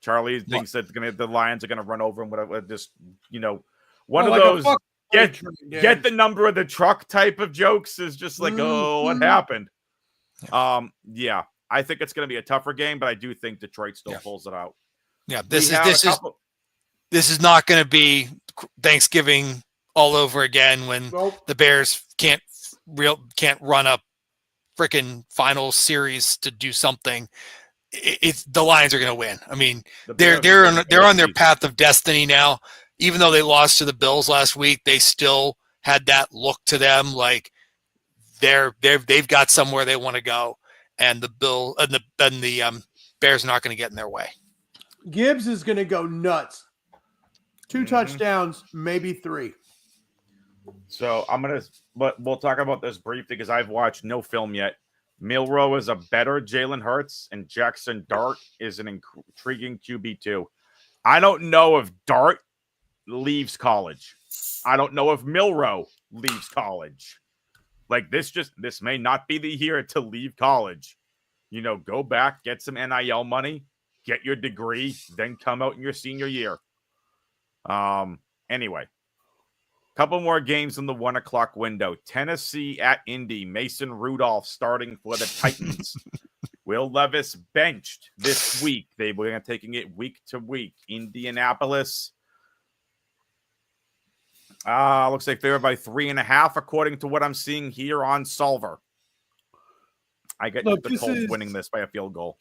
Charlie thinks that the Lions are going to run over him. Whatever, just one Oh, of like a those fuck get train, dude. get the number of the truck type of jokes is just like, oh, what Mhm. happened? Yeah, I think it's going to be a tougher game, but I do think Detroit still pulls it out. Yeah, We have a couple- this is not going to be Thanksgiving all over again when Nope. the Bears can't run a freaking final series to do something. It's the Lions are going to win. I mean, the they're Bears are on gonna they're go on their season. path of destiny now. even though they lost to the Bills last week, they still had that look to them like they've got somewhere they want to go, and the Bears are not going to get in their way. Gibbs is going to go nuts. 2 Mhm. touchdowns, maybe 3. So but we'll talk about this briefly because I've watched no film yet. Milroe is a better Jalen Hurts, and Jackson Dart is an intriguing QB2. I don't know if Dart leaves college. I don't know if Milroe leaves college. Like this may not be the year to leave college. Go back, get some NIL money, get your degree, then come out in your senior year. Anyway, couple more games in the 1 o'clock window. Tennessee at Indy. Mason Rudolph starting for the Titans. Will Levis benched this week. They were taking it week to week. Indianapolis. Looks like they're by 3.5, according to what I'm seeing here on Solver. I get the Colts winning this by a field goal.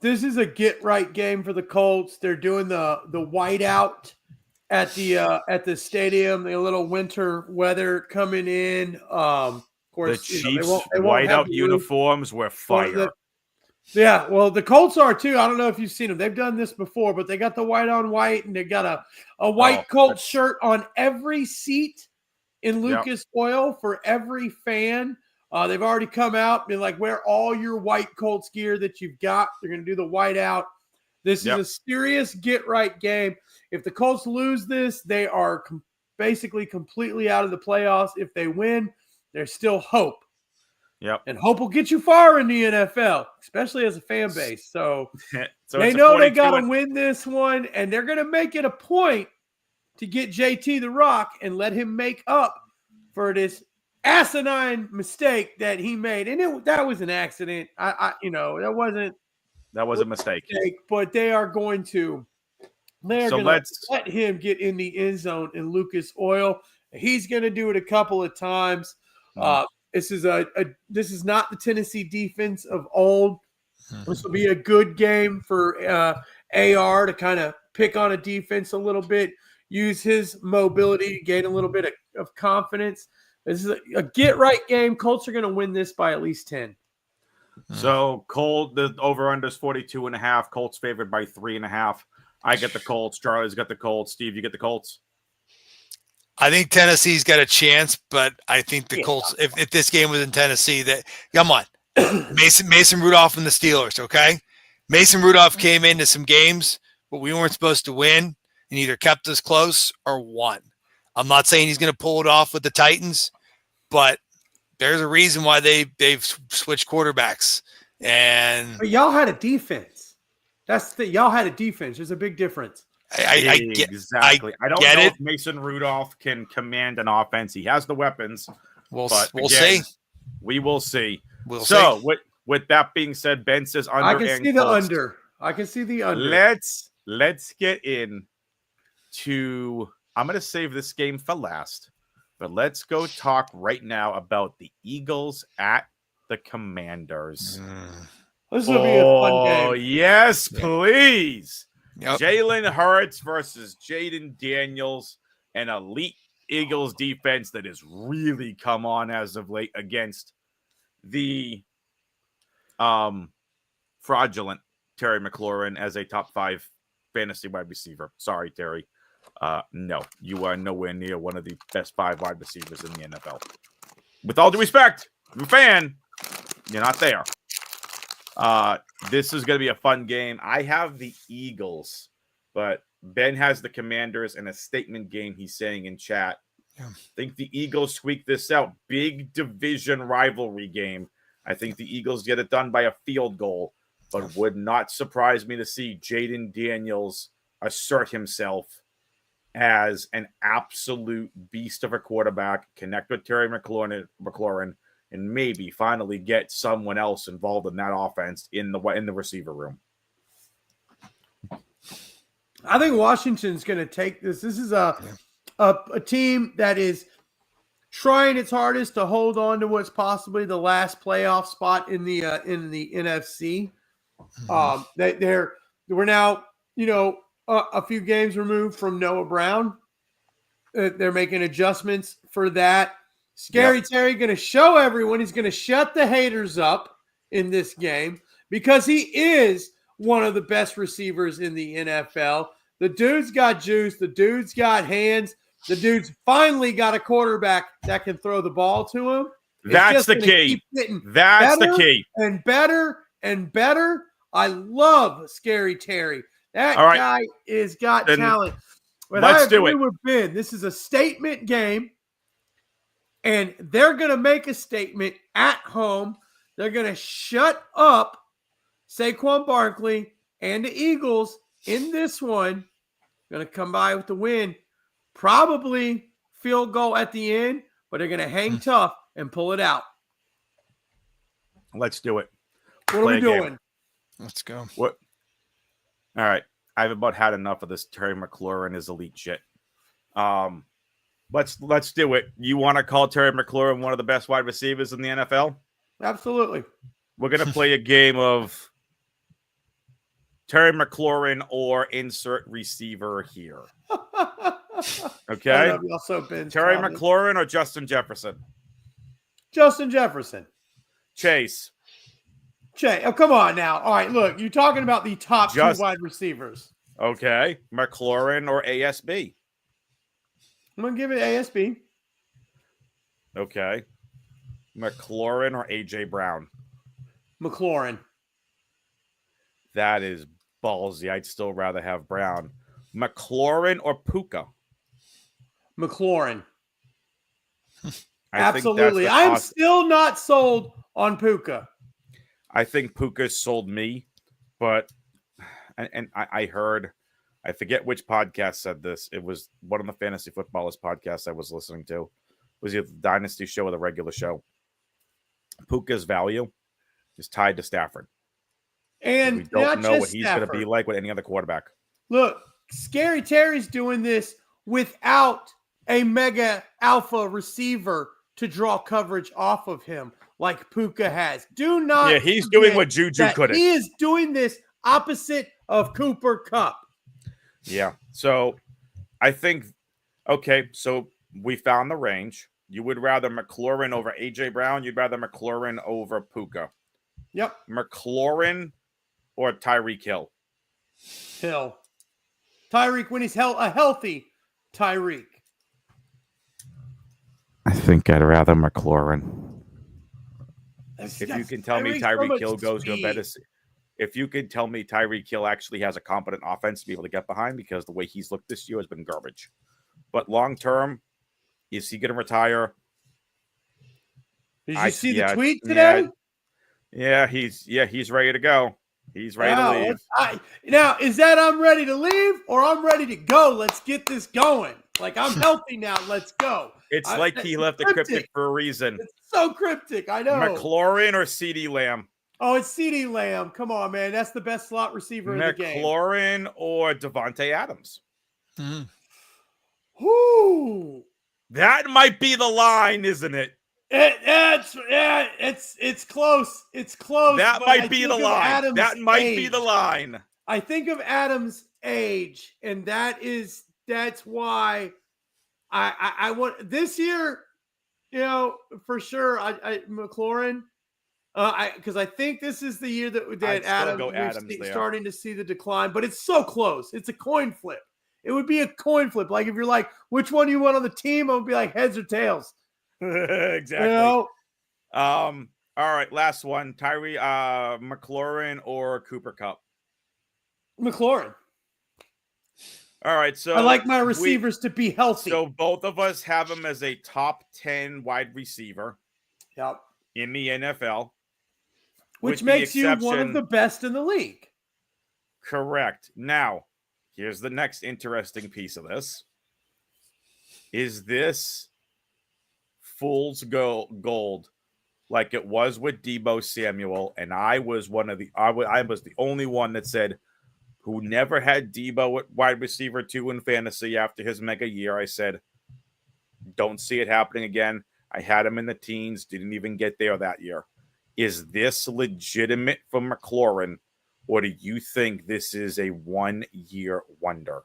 This is a get-right game for the Colts. They're doing the whiteout at the stadium, the little winter weather coming in. Of course, the Chiefs' they won't have whiteout the uniforms were fire. Yeah, well, the Colts are too. I don't know if you've seen them. They've done this before, but they got the white on white, and they got a white Colts shirt on every seat in Lucas Oil for every fan. They've already come out and been like, wear all your white Colts gear that you've got. They're going to do the white out. This is a serious get-right game. If the Colts lose this, they are basically completely out of the playoffs. If they win, there's still hope. Yep. And hope will get you far in the NFL, especially as a fan base. So they it's know they got to win this one, and they're going to make it a point to get JT the Rock and let him make up for this asinine mistake that he made. And that was an accident. That was a mistake. But they are going to let him get in the end zone in Lucas Oil. He's going to do it a couple of times. This is not the Tennessee defense of old. This will be a good game for AR to kind of pick on a defense a little bit, use his mobility to gain a little bit of confidence. This is a get-right game. Colts are going to win this by at least 10. So the over-under is 42.5. Colts favored by 3.5. I get the Colts. Charlie's got the Colts. Steve, you get the Colts? I think Tennessee's got a chance, but I think the Colts, if this game was in Tennessee, come on. Mason Rudolph and the Steelers, okay? Mason Rudolph came into some games, but we weren't supposed to win, and either kept us close or won. I'm not saying he's going to pull it off with the Titans, but there's a reason why they've switched quarterbacks. But y'all had a defense. Y'all had a defense. There's a big difference. I don't know if Mason Rudolph can command an offense. He has the weapons. We'll see. We will see. We'll see. With that being said, Ben says under. I can see the under. I can see the under. Let's get in to. I'm going to save this game for last, but let's go talk right now about the Eagles at the Commanders. This will be a fun game. Oh, yes, please. Yep. Jalen Hurts versus Jaden Daniels, an elite Eagles defense that has really come on as of late against the fraudulent Terry McLaurin as a top 5 fantasy wide receiver. Sorry, Terry. No, you are nowhere near one of the best 5 wide receivers in the NFL. With all due respect, I'm a fan. You're not there. This is going to be a fun game. I have the Eagles, but Ben has the Commanders in a statement game he's saying in chat. I think the Eagles squeak this out. Big division rivalry game. I think the Eagles get it done by a field goal, but would not surprise me to see Jaden Daniels assert himself as an absolute beast of a quarterback, connect with Terry McLaurin, and maybe finally get someone else involved in that offense in the receiver room. I think Washington's going to take this. This is a team that is trying its hardest to hold on to what's possibly the last playoff spot in the NFC. We're now, a few games removed from Noah Brown They're making adjustments for that. Scary Terry going to show everyone he's going to shut the haters up in this game because he is one of the best receivers in the NFL. The dude's got juice. The dude's got hands. The dude's finally got a quarterback that can throw the ball to him. That's the key. That's the key. And better and better. I love Scary Terry. That guy is got talent. But let's do it. With Ben, this is a statement game, and they're going to make a statement at home. They're going to shut up Saquon Barkley and the Eagles in this one. Going to come by with the win. Probably field goal at the end, but they're going to hang tough and pull it out. Let's do it. What are we doing? Let's go. What? All right. I've about had enough of this Terry McLaurin is elite shit. Let's do it. You want to call Terry McLaurin one of the best wide receivers in the NFL? Absolutely. We're going to play a game of Terry McLaurin or insert receiver here. Okay? Terry McLaurin or Justin Jefferson? Justin Jefferson. Chase. Oh, come on now. All right, look, you're talking about the top two wide receivers. Okay. McLaurin or ASB? I'm going to give it ASB. Okay. McLaurin or AJ Brown? McLaurin. That is ballsy. I'd still rather have Brown. McLaurin or Puka? McLaurin. Absolutely. I'm still not sold on Puka. I think Puka sold me, but I heard, I forget which podcast said this. It was one of the Fantasy Footballers podcasts I was listening to. It was either the Dynasty show or the regular show. Puka's value is tied to Stafford. And we don't know what he's going to be like with any other quarterback. Look, Scary Terry's doing this without a mega alpha receiver to draw coverage off of him like Puka has. Do not. Yeah, he's doing what Juju couldn't. He is doing this opposite of Cooper Kupp. Yeah. So I think, okay, so we found the range. You would rather McLaurin over AJ Brown. You'd rather McLaurin over Puka. Yep. McLaurin or Tyreek Hill? Hill. Tyreek when he's a healthy Tyreek. I think I'd rather McLaurin. If you can tell me Tyreek Hill goes to a better, if you can tell me Tyreek Hill actually has a competent offense to be able to get behind, because the way he's looked this year has been garbage. But long term, is he going to retire? Did you see the tweet today? Yeah, he's ready to go. He's ready to leave. Now, is that I'm ready to leave or I'm ready to go? Let's get this going. Like, I'm healthy now. Let's go. It's like he left the cryptic for a reason. It's so cryptic. I know. McLaurin or CeeDee Lamb? Oh, it's CeeDee Lamb. Come on, man. That's the best slot receiver in the game. McLaurin or Devontae Adams? Whoo. That might be the line, isn't it? It's close. It's close. That mimight be the line. That might be the line. I think of Adams' age, and that's why I want this year. You know, for sure, McLaurin. Because I think this is the year that Adams starting to see the decline, but it's so close. It's a coin flip. It would be a coin flip. Like if you're like, which one do you want on the team? I would be like heads or tails. Exactly. You know? All right, last one. McLaurin or Cooper Kupp? McLaurin. All right, so I like my receivers to be healthy. So both of us have him as a top 10 wide receiver. Yep. In the NFL. Which makes you one of the best in the league. Correct. Now, here's the next interesting piece of this. Is this fool's gold like it was with Deebo Samuel? And I was I was the only one that said, who never had Deebo at wide receiver 2 in fantasy after his mega year. I said, don't see it happening again. I had him in the teens, didn't even get there that year. Is this legitimate for McLaurin, or do you think this is a one-year wonder?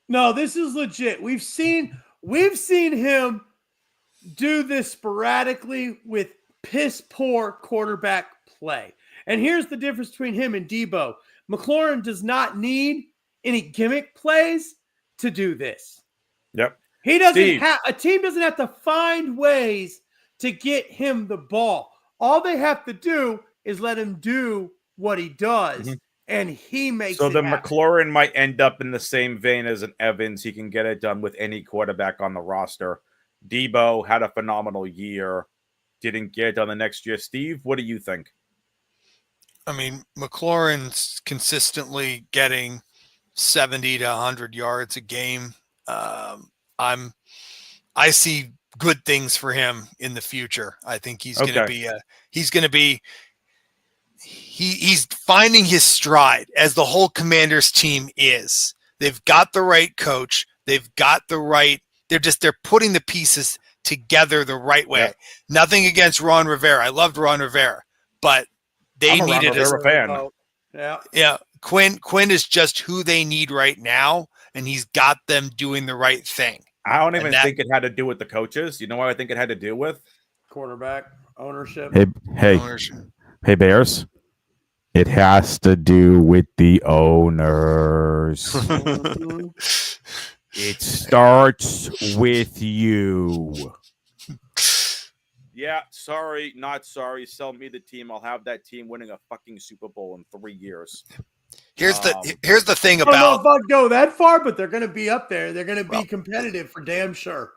No, this is legit. We've seen we've seen him do this sporadically with piss poor quarterback play. And here's the difference between him and Debo. McLaurin does not need any gimmick plays to do this. Yep. He doesn't Steve. have a team doesn't have to find ways to get him the ball. All they have to do is let him do what he does, and he makes So it the happen. McLaurin might end up in the same vein as an Evans. He can get it done with any quarterback on the roster. Debo had a phenomenal year. Didn't get it done the next year. Steve, what do you think? I mean, McLaurin's consistently getting 70 to 100 yards a game. I see good things for him in the future. I think he's going to be he's finding his stride, as the whole Commanders team is. They've got the right coach. They've got the right. They're putting the pieces together the right way. Yeah. Nothing against Ron Rivera. I loved Ron Rivera, but they I'm a Ron needed Rivera fan. Yeah. Yeah, Quinn is just who they need right now, and he's got them doing the right thing. I don't even think it had to do with the coaches. You know what I think it had to do with? Quarterback ownership. Hey, Bears. It has to do with the owners. It starts with you. Yeah, sorry, not sorry. Sell me the team. I'll have that team winning a fucking Super Bowl in 3 years. Here's the thing I don't know about if I'd go that far, but they're going to be up there. They're going to be competitive for damn sure.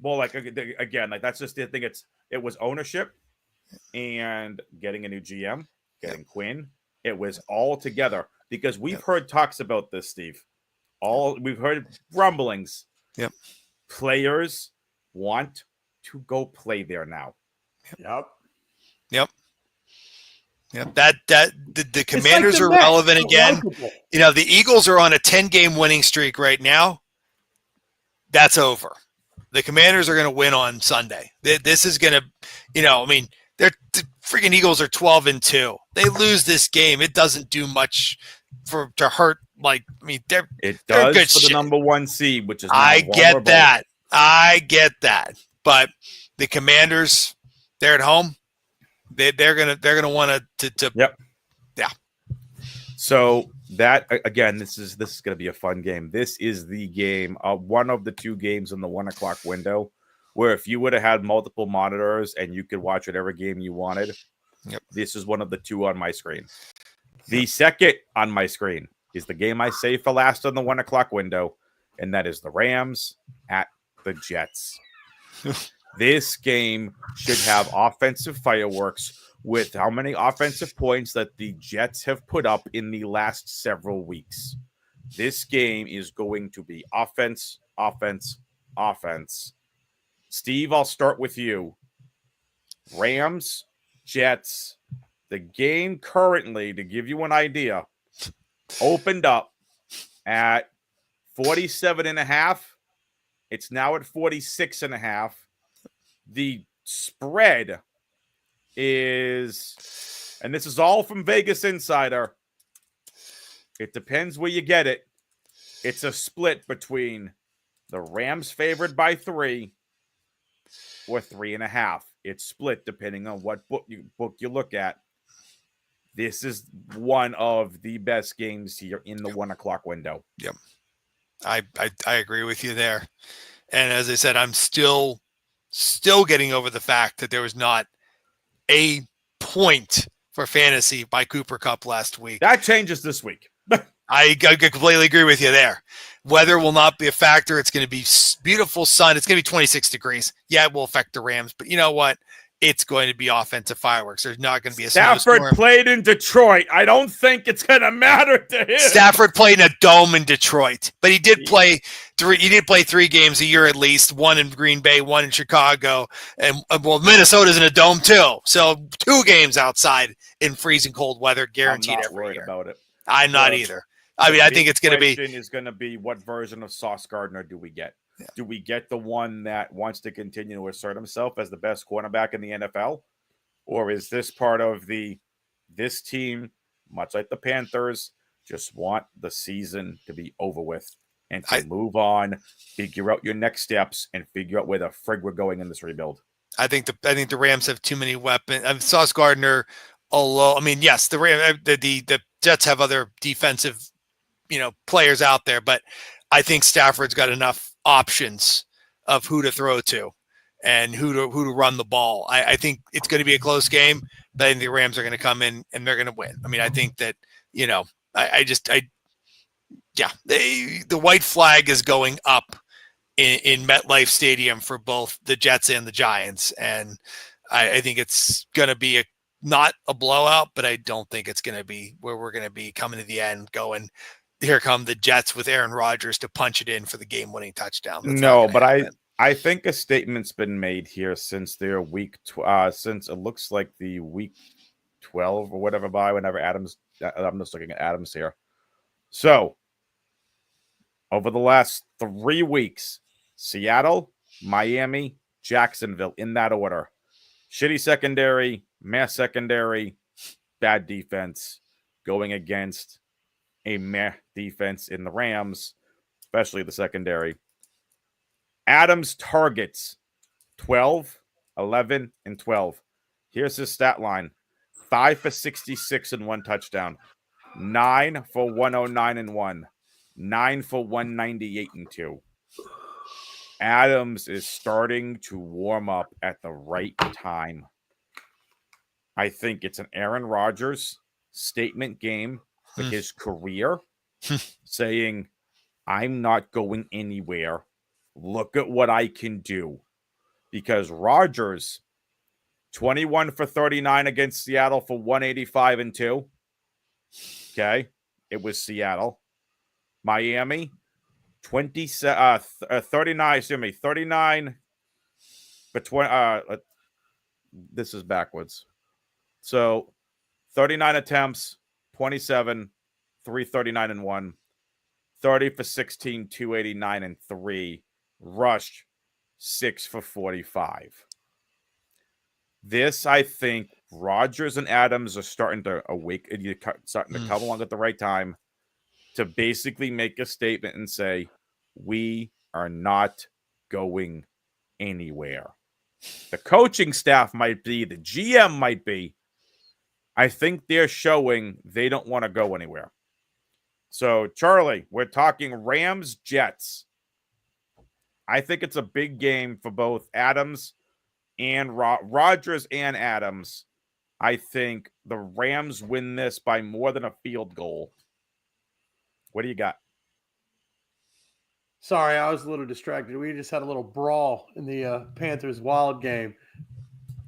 Well, like again, like that's just the thing. It was ownership and getting a new GM, getting Quinn. It was all together because we've heard talks about this, Steve. We've heard rumblings. Yep. Players want to go play there now. Yep. that the Commanders the are Mets, relevant but again. likable. You know, the Eagles are on a 10-game winning streak right now. That's over. The Commanders are going to win on Sunday. This is going to, the freaking Eagles are 12-2. They lose this game, it doesn't do much to hurt. They're It they're does good for the shit. number one seed, which is now I get vulnerable. that. But the Commanders, they're at home. They're gonna want to. Yep. Yeah. So that again, this is going to be a fun game. This is the game, one of the two games in the 1 o'clock window, where if you would have had multiple monitors and you could watch whatever game you wanted, this is one of the two on my screen. The second on my screen is the game I saved for last on the 1 o'clock window, and that is the Rams at the Jets. This game should have offensive fireworks with how many offensive points that the Jets have put up in the last several weeks. This game is going to be offense, offense, offense. Steve, I'll start with you. Rams, Jets. The game currently, to give you an idea, opened up at 47.5. It's now at 46.5. The spread is, and this is all from Vegas Insider, it depends where you get it. It's a split between the Rams favored by 3 or 3.5. It's split depending on what book you look at. This is one of the best games here in the 1 o'clock window. Yep. I agree with you there. And as I said, I'm still getting over the fact that there was not a point for fantasy by Cooper Kupp last week. That changes this week. I completely agree with you there. Weather will not be a factor. It's going to be beautiful sun. It's going to be 26 degrees. Yeah, it will affect the Rams, but you know what? It's going to be offensive fireworks. There's not going to be a Stafford snowstorm. played in Detroit. I don't think it's going to matter to him. Stafford played in a dome in Detroit, but he did play 3 games a year at least. 1 in Green Bay, 1 in Chicago, and Minnesota's in a dome too. So 2 games outside in freezing cold weather, guaranteed I'm not every worried year. about it. I'm not either. I mean, I think it's going to be. The question is going to be what version of Sauce Gardner do we get? Yeah. Do we get the one that wants to continue to assert himself as the best cornerback in the NFL? Or is this part of this team, much like the Panthers, just want the season to be over with and to move on, figure out your next steps, and figure out where the frig we're going in this rebuild. I think the Rams have too many weapons. Sauce Gardner alone. I mean, yes, the Jets have other defensive, players out there, but I think Stafford's got enough options of who to throw to and who to run the ball. I think it's going to be a close game, but I think the Rams are going to come in and they're going to win. I mean, I think that, the white flag is going up in MetLife Stadium for both the Jets and the Giants. And I think it's going to be not a blowout, but I don't think it's going to be where we're going to be coming to the end going, here come the Jets with Aaron Rodgers to punch it in for the game-winning touchdown. No, but I think a statement's been made here since their since it looks like the week 12 or whatever whenever Adams, I'm just looking at Adams here. So over the last 3 weeks, Seattle, Miami, Jacksonville, in that order. Shitty secondary, mass secondary, bad defense going against a meh defense in the Rams, especially the secondary. Adams targets 12, 11, and 12. Here's his stat line. 5 for 66 and 1 touchdown. 9 for 109 and 1. 9 for 198 and 2. Adams is starting to warm up at the right time. I think it's an Aaron Rodgers statement game for his career, saying, I'm not going anywhere. Look at what I can do. Because Rodgers, 21 for 39 against Seattle for 185 and 2. Okay. It was Seattle. Miami, 39 for this is backwards. So 39 attempts, 27, 339 and 1, 30 for 16, 289 and 3, rushed 6 for 45. This, I think, Rodgers and Adams are starting to starting to come along at the right time to basically make a statement and say, we are not going anywhere. The coaching staff might be, the GM might be. I think they're showing they don't want to go anywhere. So, Charlie, we're talking Rams, Jets. I think it's a big game for both Adams and Rodgers and Adams. I think the Rams win this by more than a field goal. What do you got? Sorry, I was a little distracted. We just had a little brawl in the Panthers Wild game.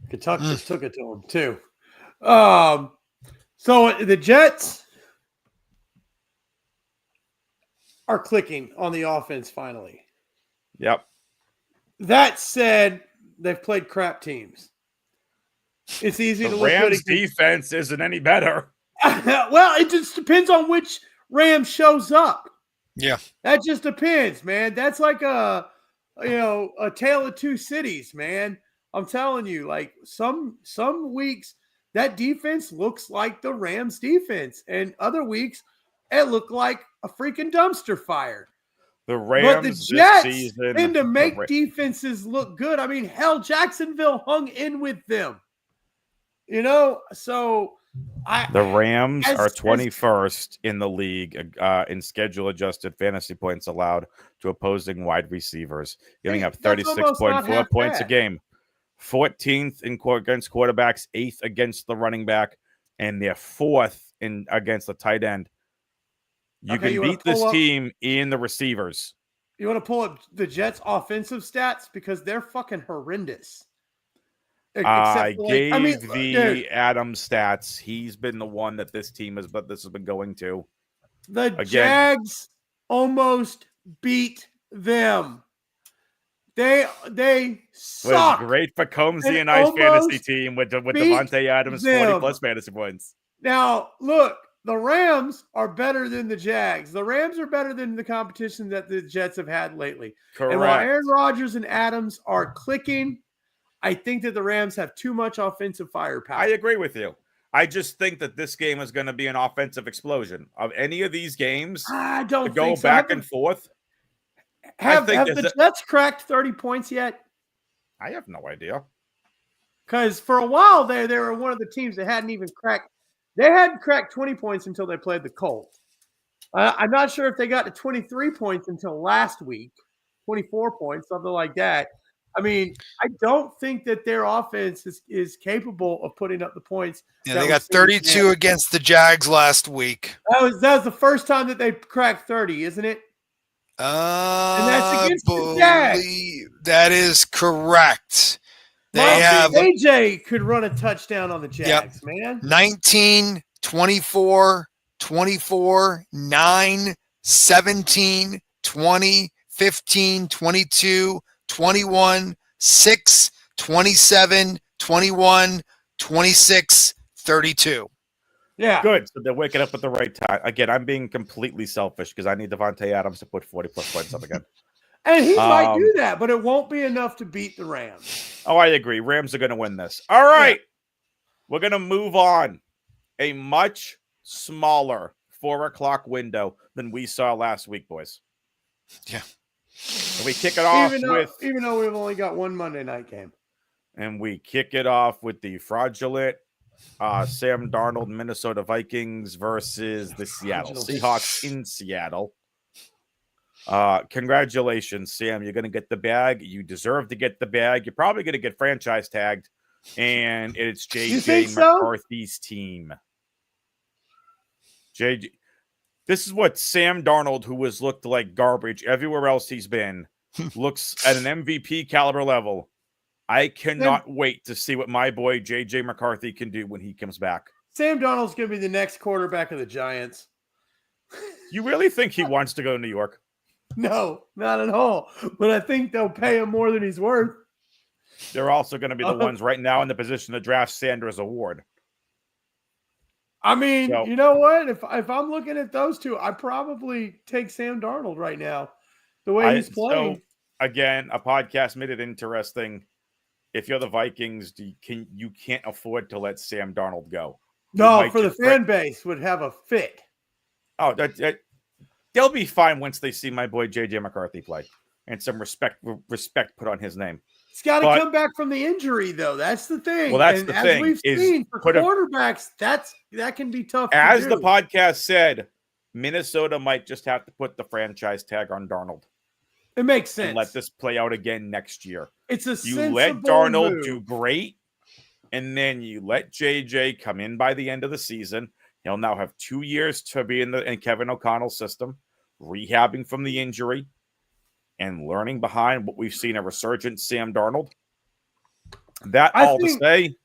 Kentucky just took it to them, too. So the Jets are clicking on the offense finally. Yep. That said, they've played crap teams. It's easy to look good. Rams defense isn't any better. Well, it just depends on which Ram shows up. Yeah. That just depends, man. That's like a tale of two cities, man. I'm telling you, like some weeks that defense looks like the Rams defense, and other weeks it looked like a freaking dumpster fire. The Rams, but the Jets this season, tend to make defenses look good. I mean, hell, Jacksonville hung in with them. So the Rams are 21st in the league in schedule-adjusted fantasy points allowed to opposing wide receivers, giving up 36.4 points a game. 14th against quarterbacks, 8th against the running back, and they're 4th against the tight end. You can beat this team in the receivers. You want to pull up the Jets' offensive stats? Because they're fucking horrendous. I gave the Adams stats. He's been the one that this has been going to. The Jags almost beat them. They suck. It was great for Combsy and I's fantasy team with Devontae Adams 40+ fantasy points. Now, look, the Rams are better than the Jags. The Rams are better than the competition that the Jets have had lately. Correct. And while Aaron Rodgers and Adams are clicking, I think that the Rams have too much offensive firepower. I agree with you. I just think that this game is going to be an offensive explosion. Of any of these games, I don't to go back and forth. Have think the there's Jets cracked 30 points yet? I have no idea. Because for a while they were one of the teams that hadn't even cracked. They hadn't cracked 20 points until they played the Colts. I'm not sure if they got to 23 points until last week, 24 points, something like that. I mean, I don't think that their offense is capable of putting up the points. Yeah, that they we've got seen 32 against the Jags last week. That was the first time that they cracked 30, isn't it? that's against the Jags. That is correct. They Miles have AJ could run a touchdown on the Jags, man. 19, 24, 24, 9, 17, 20, 15, 22, 21, 6, 27, 21, 26, 32. Yeah. Good. So they're waking up at the right time. Again, I'm being completely selfish because I need Devontae Adams to put 40 plus points up again. And he might do that, but it won't be enough to beat the Rams. Oh, I agree. Rams are going to win this. All right. We're going to move on. A much smaller 4 o'clock window than we saw last week, boys. Yeah. And we kick it off even though we've only got one Monday night game. And we kick it off with the fraudulent Sam Darnold Minnesota Vikings versus the Seattle Seahawks in Seattle. Congratulations, Sam. You're going to get the bag. You deserve to get the bag. You're probably going to get franchise tagged. And it's JJ McCarthy's team. JJ. This is what Sam Darnold, who has looked like garbage everywhere else he's been, looks at an MVP caliber level. I cannot wait to see what my boy JJ McCarthy can do when he comes back. Sam Darnold's going to be the next quarterback of the Giants. You really think he wants to go to New York? No, not at all. But I think they'll pay him more than he's worth. They're also going to be the ones right now in the position to draft Sanders Award. I mean, you know what? If I'm looking at those two, I probably take Sam Darnold right now. The way he's playing. So, again, a podcast made it interesting. If you're the Vikings, you can't afford to let Sam Darnold go. No, for the fan base would have a fit. Oh, they'll be fine once they see my boy JJ McCarthy play and some respect put on his name. He's got to come back from the injury, though. That's the thing. Well, that's the thing. As we've seen for quarterbacks, that can be tough. As the podcast said, Minnesota might just have to put the franchise tag on Darnold. It makes sense. And let this play out again next year. It's a you let Darnold move. Do great, and then you let JJ come in by the end of the season. He'll now have 2 years to be in Kevin O'Connell's system, rehabbing from the injury, and learning behind what we've seen a resurgent Sam Darnold. To say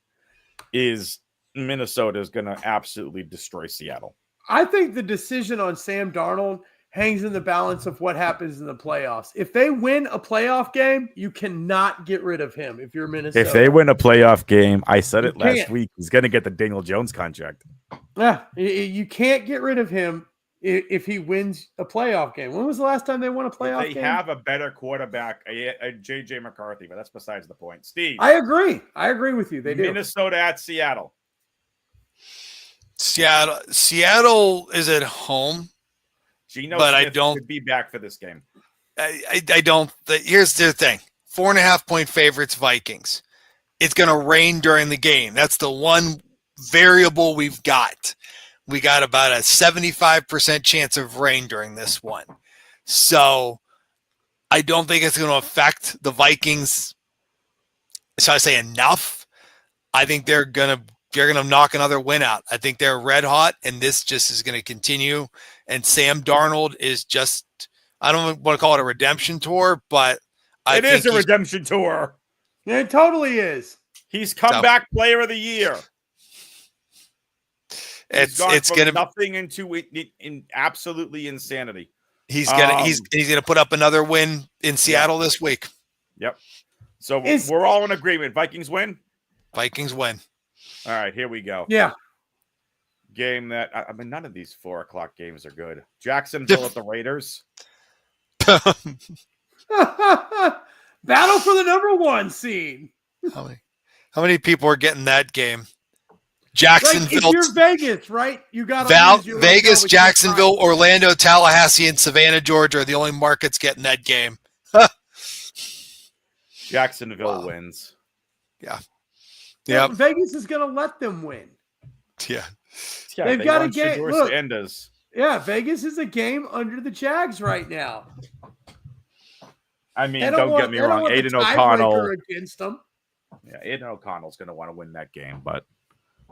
is Minnesota is going to absolutely destroy Seattle. I think the decision on Sam Darnold hangs in the balance of what happens in the playoffs. If they win a playoff game, you cannot get rid of him if you're Minnesota. If they win a playoff game, I said it last week, he's going to get the Daniel Jones contract. Yeah, you can't get rid of him if he wins a playoff game. When was the last time they won a playoff game? They have a better quarterback, a J.J. McCarthy, but that's besides the point. Steve. I agree with you. They do. Minnesota at Seattle. Seattle is at home. Geno but Smith I don't could be back for this game. I don't. Here's the thing: 4.5-point favorites, Vikings. It's going to rain during the game. That's the one variable we've got. We got about a 75% chance of rain during this one. So I don't think it's going to affect the Vikings. Shall I say enough? I think they're going to knock another win out. I think they're red hot, and this just is going to continue. And Sam Darnold is just, I don't want to call it a redemption tour, but it is a redemption tour. It totally is. He's comeback player of the year. It's going to nothing into in absolutely insanity. He's gonna put up another win in Seattle this week. Yep. So we're all in agreement. Vikings win. Vikings win. All right, here we go. Yeah. Game that none of these 4 o'clock games are good. Jacksonville at the Raiders. Battle for the number 1 seed. How many people are getting that game? Jacksonville, if you're Vegas, right? You got Vegas, Jacksonville, Orlando, Tallahassee, and Savannah, Georgia are the only markets getting that game. Jacksonville Wow. wins. Yep. Vegas is going to let them win. Yeah. Yeah, They've they got a want game- Shedeur look. Sanders. Yeah, Vegas is a game under the Jags right now. I mean, They don't get me wrong. want the Aiden O'Connell. tiebreaker against them. Yeah, Aiden O'Connell's going to want to win that game, but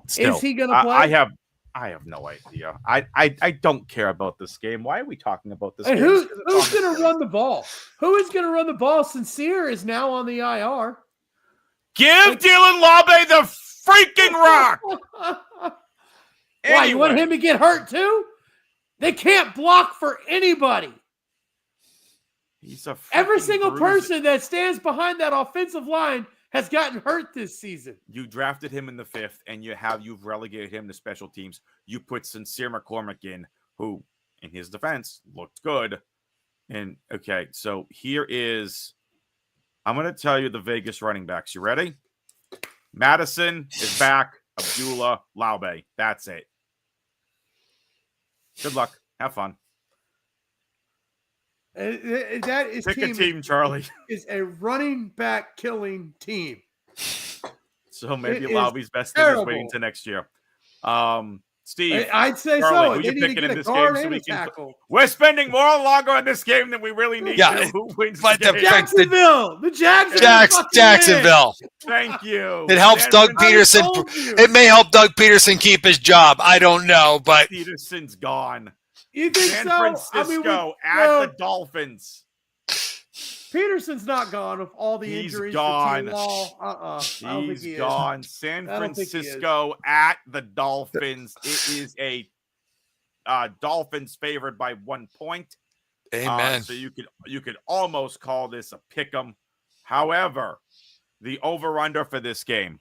still, Is he going to play? I have no idea. I don't care about this game. Why are we talking about this And game? who's It's on going the to run the ball? Who is going to run the ball? Sincere is now on the IR. Give Dylan Labe the freaking rock. Why, you want Anyway, him to get hurt too? They can't block for anybody. He's a Every freaking single bruiser. person that stands behind that offensive line has gotten hurt this season. You drafted him in the 5th, and you've relegated him to special teams. You put Sincere McCormick in, who, in his defense, looked good. And okay, so here is. I'm going to tell you the Vegas running backs. You ready? Madison is back. Abdullah, Laube. That's it. Good luck. Have fun. That is Pick a team, Charlie. is a running back killing team. So maybe It is Laube's best thing is terrible. waiting to next year. Steve, I'd say Charlie, so. who They you need to picking get in a this guard game so and we a can- tackle. we're spending more longer on this game than we really need Yeah, to. Who wins but the the game? fact- Jacksonville. The Jags. are gonna fucking Jacksonville. Thank you. It helps San Doug win. I Peterson. told you. It may help Doug Peterson keep his job. I don't know, but Peterson's gone. You think San so? Francisco at well, the Dolphins. Peterson's not gone with all the He's injuries. gone. To T-Law. I don't think he He's is. gone. San I don't think he is. Francisco at the Dolphins. It is a Dolphins favored by 1 point. amen. So you could almost call this a pick 'em. However, the over-under for this game.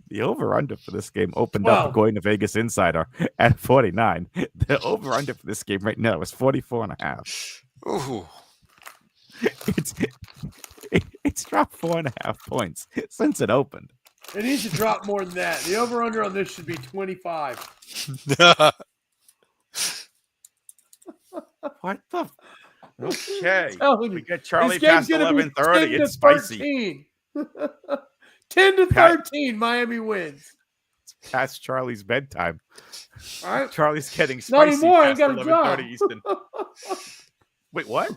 The over-under for this game opened Well- up according to Vegas Insider at 49. The over-under for this game right now is 44.5. Ooh. It's dropped 4.5 points since it opened. It needs to drop more than that. The over/under on this should be 25. What the? Okay. Telling We you, get Charlie this game's past gonna be 11:30. 10 to It's spicy. 13. 10 to Pat- 13, Miami wins. Past Charlie's bedtime. All right. Charlie's getting Not spicy. anymore, I Past got a 11:30 job. Eastern. Wait, what?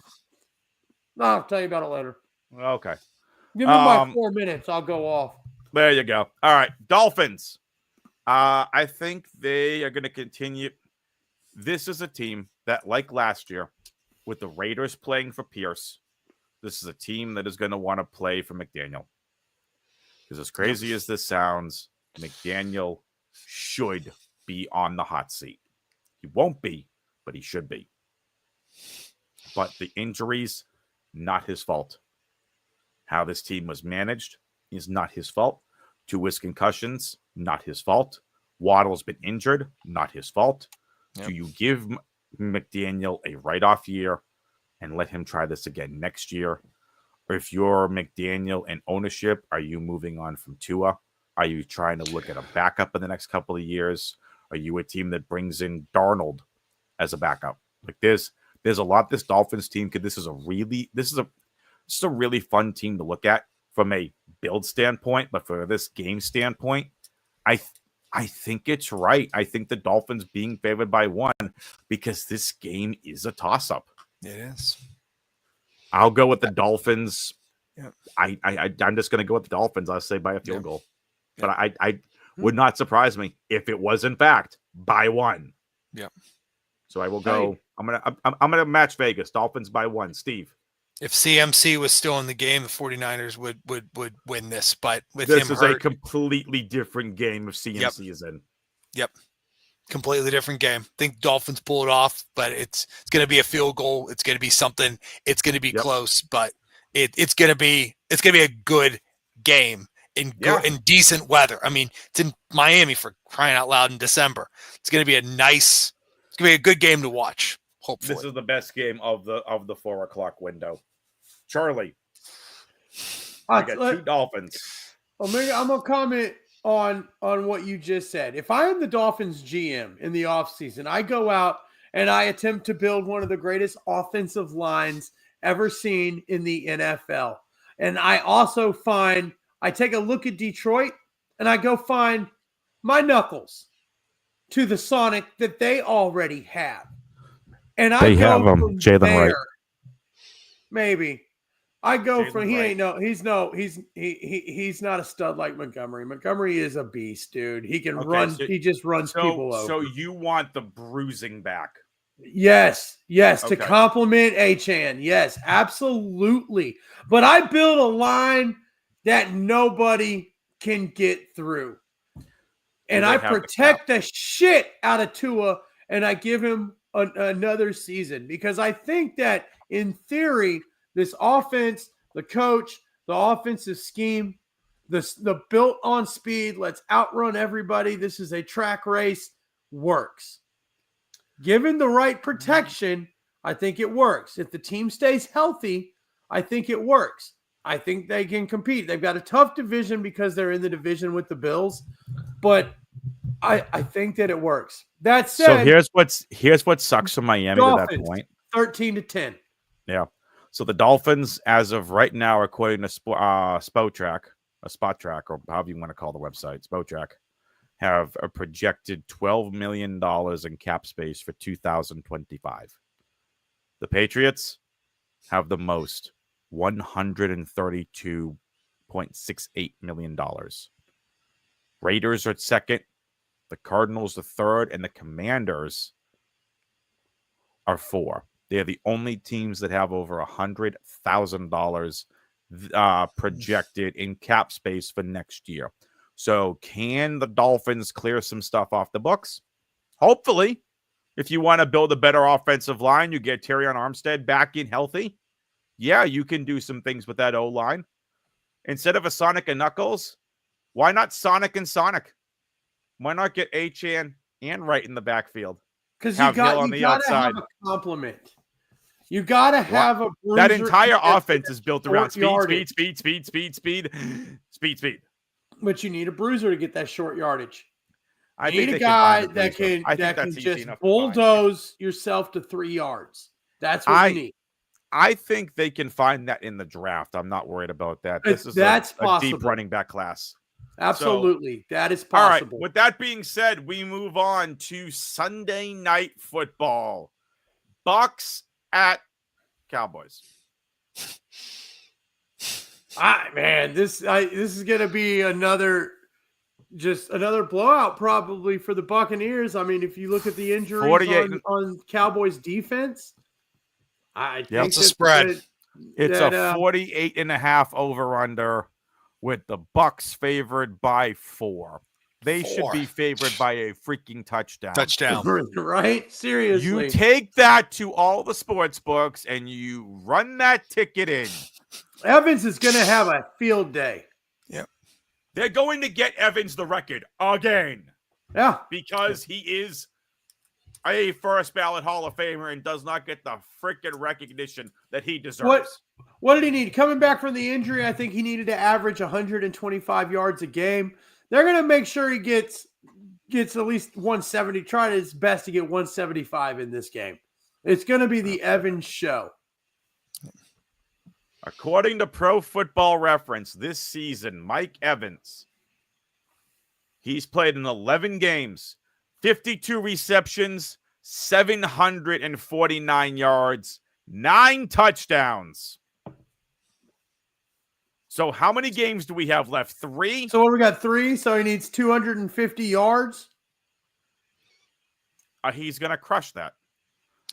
No, I'll tell you about it later. Okay. Give me my Um, 4 minutes. I'll go off. There you go. All right. Dolphins. I think they are going to continue. This is a team that, like last year, with the Raiders playing for Pierce, this is a team that is going to want to play for McDaniel. Because as crazy as this sounds, McDaniel should be on the hot seat. He won't be, but he should be. But the injuries, not his fault. How this team was managed is not his fault. Tua's concussions, not his fault. Waddle's been injured, not his fault. Yep. Do you give McDaniel a write-off year and let him try this again next year? Or if you're McDaniel and ownership, are you moving on from Tua? Are you trying to look at a backup in the next couple of years? Are you a team that brings in Darnold as a backup? Like there's a lot this Dolphins team could. This is a really fun team to look at from a build standpoint, but for this game standpoint, I think it's right. I think the Dolphins being favored by 1 because this game is a toss-up. It is. I'll go with the Dolphins. Yep. I'm just going to go with the Dolphins. I'll say by a field Yep. goal, but I would not surprise me if it was in fact by 1. Yep. So I will go. I'm gonna match Vegas. Dolphins by 1. Steve. If CMC was still in the game, the 49ers would win this. But with This him is a hurt, completely different game if CMC is in. completely different game. I think Dolphins pull it off, but it's going to be a field goal. It's going to be something. It's going to be Yep. close, but it's going to be a good game in Yeah. in decent weather. I mean, it's in Miami for crying out loud in December. It's going to be it's going to be a good game to watch. Hopefully, This is the best game of the 4 o'clock window. Charlie, I got 2 Dolphins. I'm gonna comment on what you just said. If I am the Dolphins GM in the offseason, I go out and I attempt to build one of the greatest offensive lines ever seen in the NFL. And I also I take a look at Detroit and I go find my knuckles to the Sonic that they already have. And I They go have from Jalen there. Wright. Maybe. I go Jalen from Wright. he's not a stud like Montgomery. Montgomery is a beast, dude. He can Okay, run. so- He just runs people over. So you want the bruising back? Yes, to Okay. compliment Achane. Yes, absolutely. But I build a line that nobody can get through. And they I have the protect the shit out of Tua, and I give him another season because I think that in theory, this offense, the coach, the offensive scheme, the built on speed, let's outrun everybody. This is a track race, works. Given the right protection, I think it works. If the team stays healthy, I think it works. I think they can compete. They've got a tough division because they're in the division with the Bills, but I think that it works. That said, So here's what sucks for Miami to that Dolphins, point. 13-10. Yeah. So the Dolphins, as of right now, according to Spotrac, or however you want to call the website, Spotrac, have a projected $12 million in cap space for 2025. The Patriots have the most, $132.68 million. Raiders are second, the Cardinals are third, and the Commanders are four. They're the only teams that have over $100,000 projected in cap space for next year. So can the Dolphins clear some stuff off the books? Hopefully. If you want to build a better offensive line, you get Terrion Armstead back in healthy. Yeah, you can do some things with that O-line. Instead of a Sonic and Knuckles, why not Sonic and Sonic? Why not get Achane and Wright in the backfield? Because Have you Hill got on you the gotta outside. have a compliment. You gotta have a That bruiser entire to get offense is built around short yardage. speed. But you need a bruiser to get that short yardage. I You think need a they can guy find a that bruiser. can I think that can that's easy just enough to find. bulldoze yourself to 3 yards. That's what you need. I think they can find that in the draft. I'm not worried about that. This is That's a possible. deep running back class. Absolutely. That is All right. possible. With that being said, we move on to Sunday Night Football. Bucks at Cowboys. This is going to be another blowout probably for the Buccaneers. I mean, if you look at the injuries 48 on Cowboys defense, I think It's a spread. It's a 48.5 over-under with the Bucks favored by 4. They should be favored by a freaking touchdown. right? Seriously. You take that to all the sports books and you run that ticket in. Evans is going to have a field day. They're going to get Evans the record again Yeah. because he is a first ballot Hall of Famer and does not get the freaking recognition that he deserves. What did he need? Coming back from the injury, I think he needed to average 125 yards a game. They're going to make sure he gets at least 170, try his best to get 175 in this game. It's going to be the Evans show. According to Pro Football Reference, this season, Mike Evans, he's played in 11 games, 52 receptions, 749 yards, 9 touchdowns. So how many games do we have left? 3? So what, we got 3, so he needs 250 yards. He's going to crush that.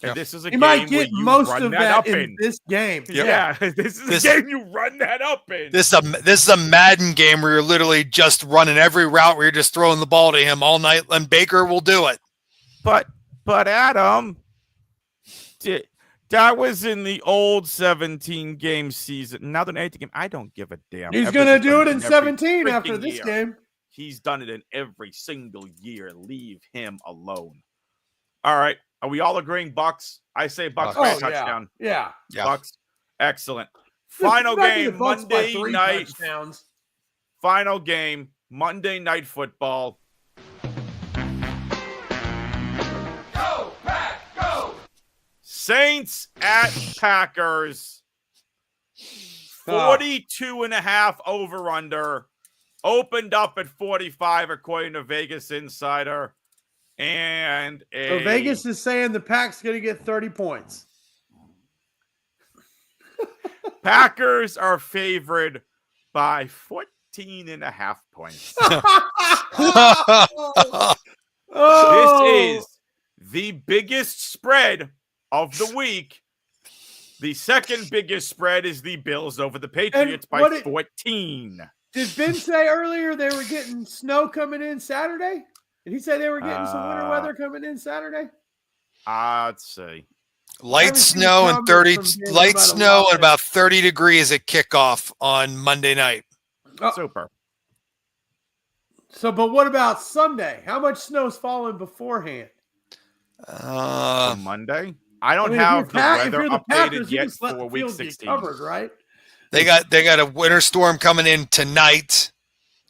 And this is a He game might where get you most run of that that up in this game. Yeah, this is a game you run that up in. This is a Madden game where you're literally just running every route where you're just throwing the ball to him all night, and Baker will do it. But Adam, that was in the old 17-game season. Now the 18 game, I don't give a damn. He's going to do it in 17 after this game. He's done it in every single year. Leave him alone. All right. Are we all agreeing Bucks? I say Bucks by a touchdown. Yeah. Bucks. Excellent. Final game, Monday night. Touchdowns. Final game, Monday Night Football. Go, Pack, go! Saints at Packers. 42.5 over under. Opened up at 45 according to Vegas Insider. And So Vegas is saying the Pack's going to get 30 points. Packers are favored by 14.5 points. This is the biggest spread of the week. The second biggest spread is the Bills over the Patriots by 14. Did Ben say earlier they were getting snow coming in Saturday? Did he say they were getting some winter weather coming in Saturday? Let's see. Light snow and about 30 degrees at kickoff on Monday night. Oh. Super. So, but what about Sunday? How much snow's falling beforehand? Monday? I don't have the weather updated yet for week 16. Covered, right? They got a winter storm coming in tonight,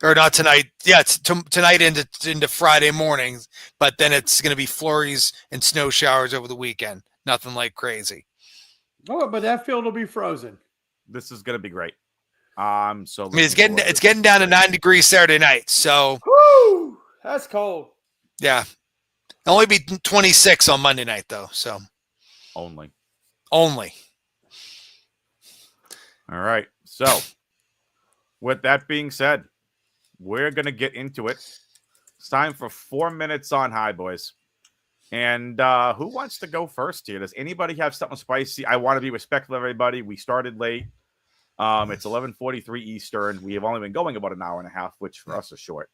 or not tonight. Yeah, it's tonight into Friday mornings, but then it's going to be flurries and snow showers over the weekend. Nothing like crazy. Oh, but that field will be frozen. This is going to be great. So it's getting down to 9 degrees Saturday night. So, whoo, that's cold. Yeah, it'll only be 26 on Monday night though. So only. All right. So, with that being said, we're going to get into it. It's time for 4 minutes on high, boys. And who wants to go first here? Does anybody have something spicy? I want to be respectful of everybody. We started late. It's 11:43 Eastern. We have only been going about an hour and a half, which for us is short.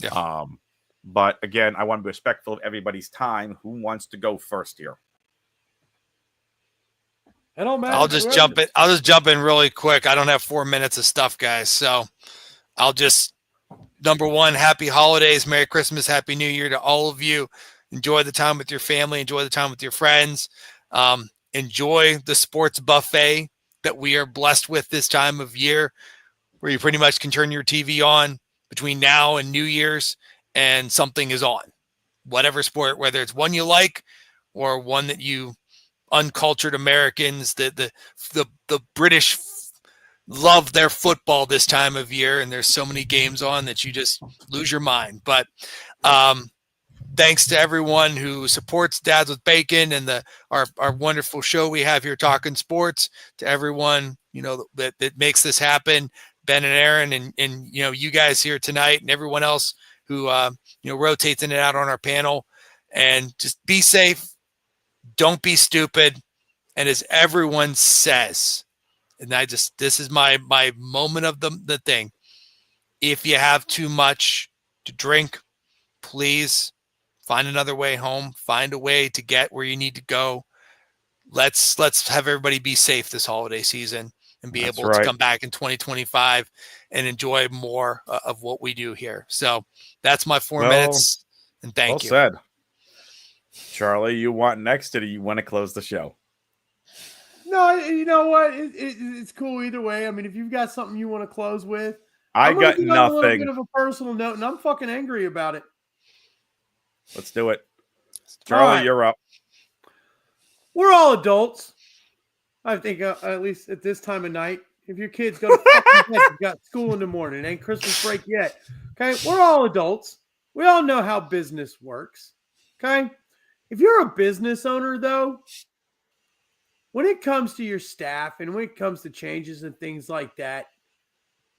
Yeah. But again, I want to be respectful of everybody's time. Who wants to go first here? It don't matter. I'll just jump in really quick. I don't have 4 minutes of stuff, guys. So I'll just, number one, happy holidays, Merry Christmas, Happy New Year to all of you. Enjoy the time with your family. Enjoy the time with your friends. Enjoy the sports buffet that we are blessed with this time of year, where you pretty much can turn your TV on between now and New Year's and something is on. Whatever sport, whether it's one you like or one that you uncultured Americans, the British love their football this time of year, and there's so many games on that you just lose your mind. But thanks to everyone who supports Dads with Bacon and our wonderful show we have here, Talking Sports. To everyone that makes this happen, Ben and Aaron, and you guys here tonight, and everyone else who rotates in and out on our panel. And just be safe. Don't be stupid. And as everyone says, and this is my moment of the thing. If you have too much to drink, please find another way home. Find a way to get where you need to go. Let's have everybody be safe this holiday season and be able to come back in 2025 and enjoy more of what we do here. So that's my 4 minutes. And thank you. Well said. Charlie, you want next, or do you want to close the show? No, you know what? It's cool either way. I mean, if you've got something you want to close with, I got nothing. A little bit of a personal note, and I'm fucking angry about it. Let's do it. Charlie, right. You're up. We're all adults. I think at least at this time of night. If your kids go to fucking bed, you've got school in the morning, ain't Christmas break yet. Okay, we're all adults. We all know how business works. Okay, if you're a business owner, though, when it comes to your staff and when it comes to changes and things like that,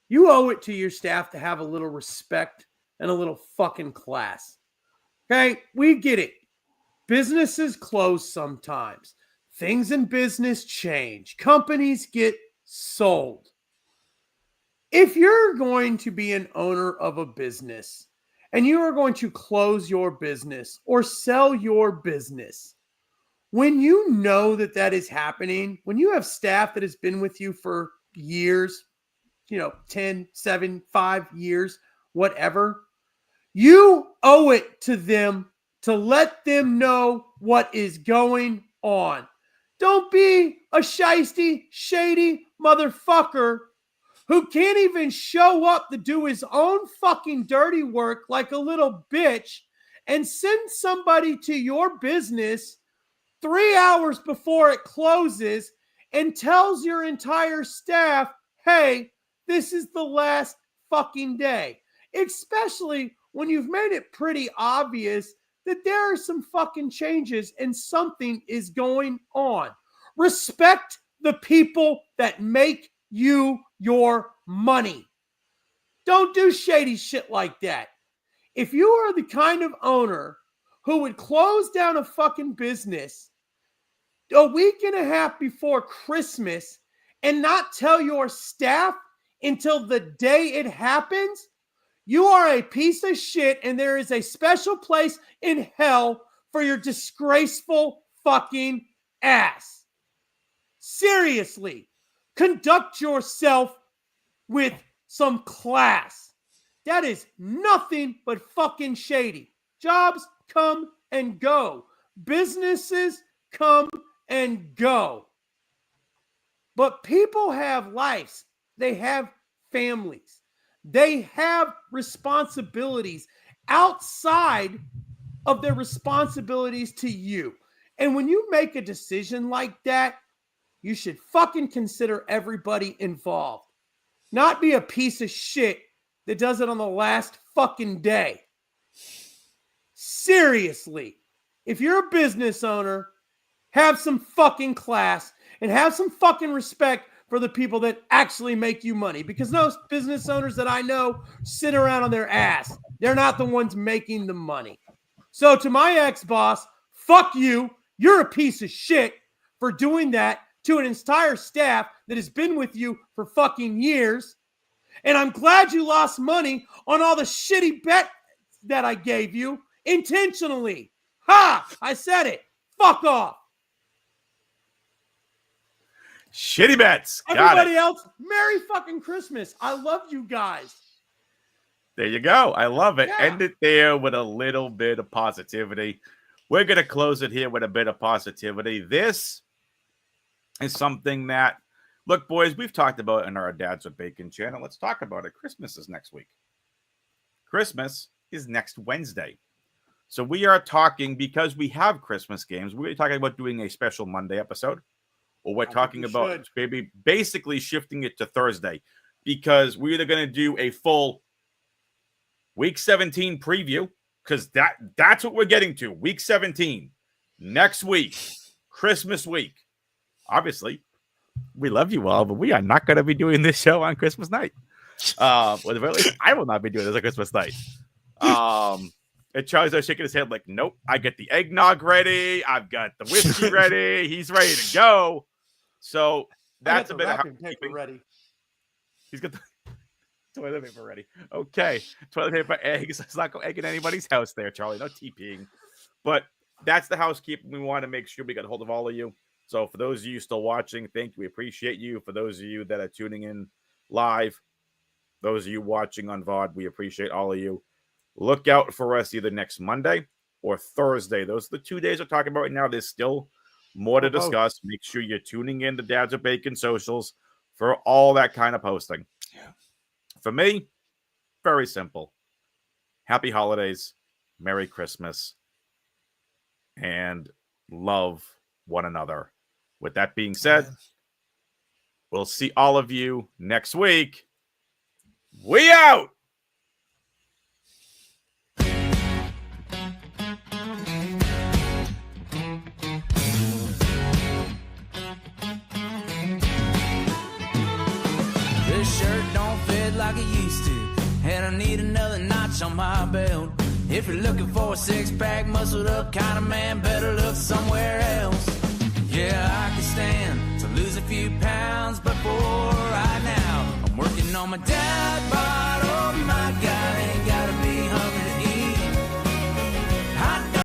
you owe it to your staff to have a little respect and a little fucking class. Okay, we get it. Businesses close sometimes. Things in business change. Companies get sold. If you're going to be an owner of a business and you are going to close your business or sell your business, when you know that is happening, when you have staff that has been with you for years, 10, 7, 5 years, whatever, you owe it to them to let them know what is going on. Don't be a shady motherfucker who can't even show up to do his own fucking dirty work like a little bitch and send somebody to your business 3 hours before it closes and tells your entire staff, hey, this is the last fucking day. Especially when you've made it pretty obvious that there are some fucking changes and something is going on. Respect the people that make you your money. Don't do shady shit like that. If you are the kind of owner who would close down a fucking business a week and a half before Christmas and not tell your staff until the day it happens, you are a piece of shit, and there is a special place in hell for your disgraceful fucking ass. Seriously, conduct yourself with some class. That is nothing but fucking shady. Jobs come and go. Businesses come and go. But people have lives. They have families. They have responsibilities outside of their responsibilities to you. And when you make a decision like that, you should fucking consider everybody involved. Not be a piece of shit that does it on the last fucking day. Seriously, if you're a business owner, have some fucking class and have some fucking respect for the people that actually make you money. Because those business owners that I know sit around on their ass. They're not the ones making the money. So to my ex-boss, fuck you. You're a piece of shit for doing that to an entire staff that has been with you for fucking years. And I'm glad you lost money on all the shitty bet that I gave you intentionally. Ha! I said it. Fuck off. Shitty bets. Got Everybody it. else, Merry fucking Christmas. I love you guys. There you go. I love it. Yeah. End it there with a little bit of positivity. We're going to close it here with a bit of positivity. This is something that, look, boys, we've talked about in our Dads with Bacon channel. Let's talk about it. Christmas is next week. Christmas is next Wednesday. So we are talking, because we have Christmas games, we're talking about doing a special Monday episode. Or we're talking about maybe basically shifting it to Thursday, because we're either going to do a full Week 17 preview, because that's what we're getting to. Week 17 next week, Christmas week. Obviously, we love you all, but we are not going to be doing this show on Christmas night. Well, at the very least, I will not be doing this on Christmas night. And Charlie's there shaking his head like, nope, I get the eggnog ready. I've got the whiskey ready. He's ready to go. So that's a bit of housekeeping. Ready. He's got the toilet paper ready. Okay. Toilet paper, eggs. Let's not go egging anybody's house there, Charlie. No TPing. But that's the housekeeping. We want to make sure we got a hold of all of you. So for those of you still watching, thank you. We appreciate you. For those of you that are tuning in live, those of you watching on VOD, we appreciate all of you. Look out for us either next Monday or Thursday. Those are the 2 days we're talking about right now. There's still more to discuss. Make sure you're tuning in to Dads with Bacon socials for all that kind of posting. Yeah. For me, very simple. Happy holidays, Merry Christmas, and love one another. With that being said, we'll see all of you next week. We out! This shirt don't fit like it used to, and I need another notch on my belt. If you're looking for a six-pack, muscled up kind of man, better look somewhere else. Yeah, I can stand to lose a few pounds, but for right now, I'm working on my dad bod. Oh my God, ain't got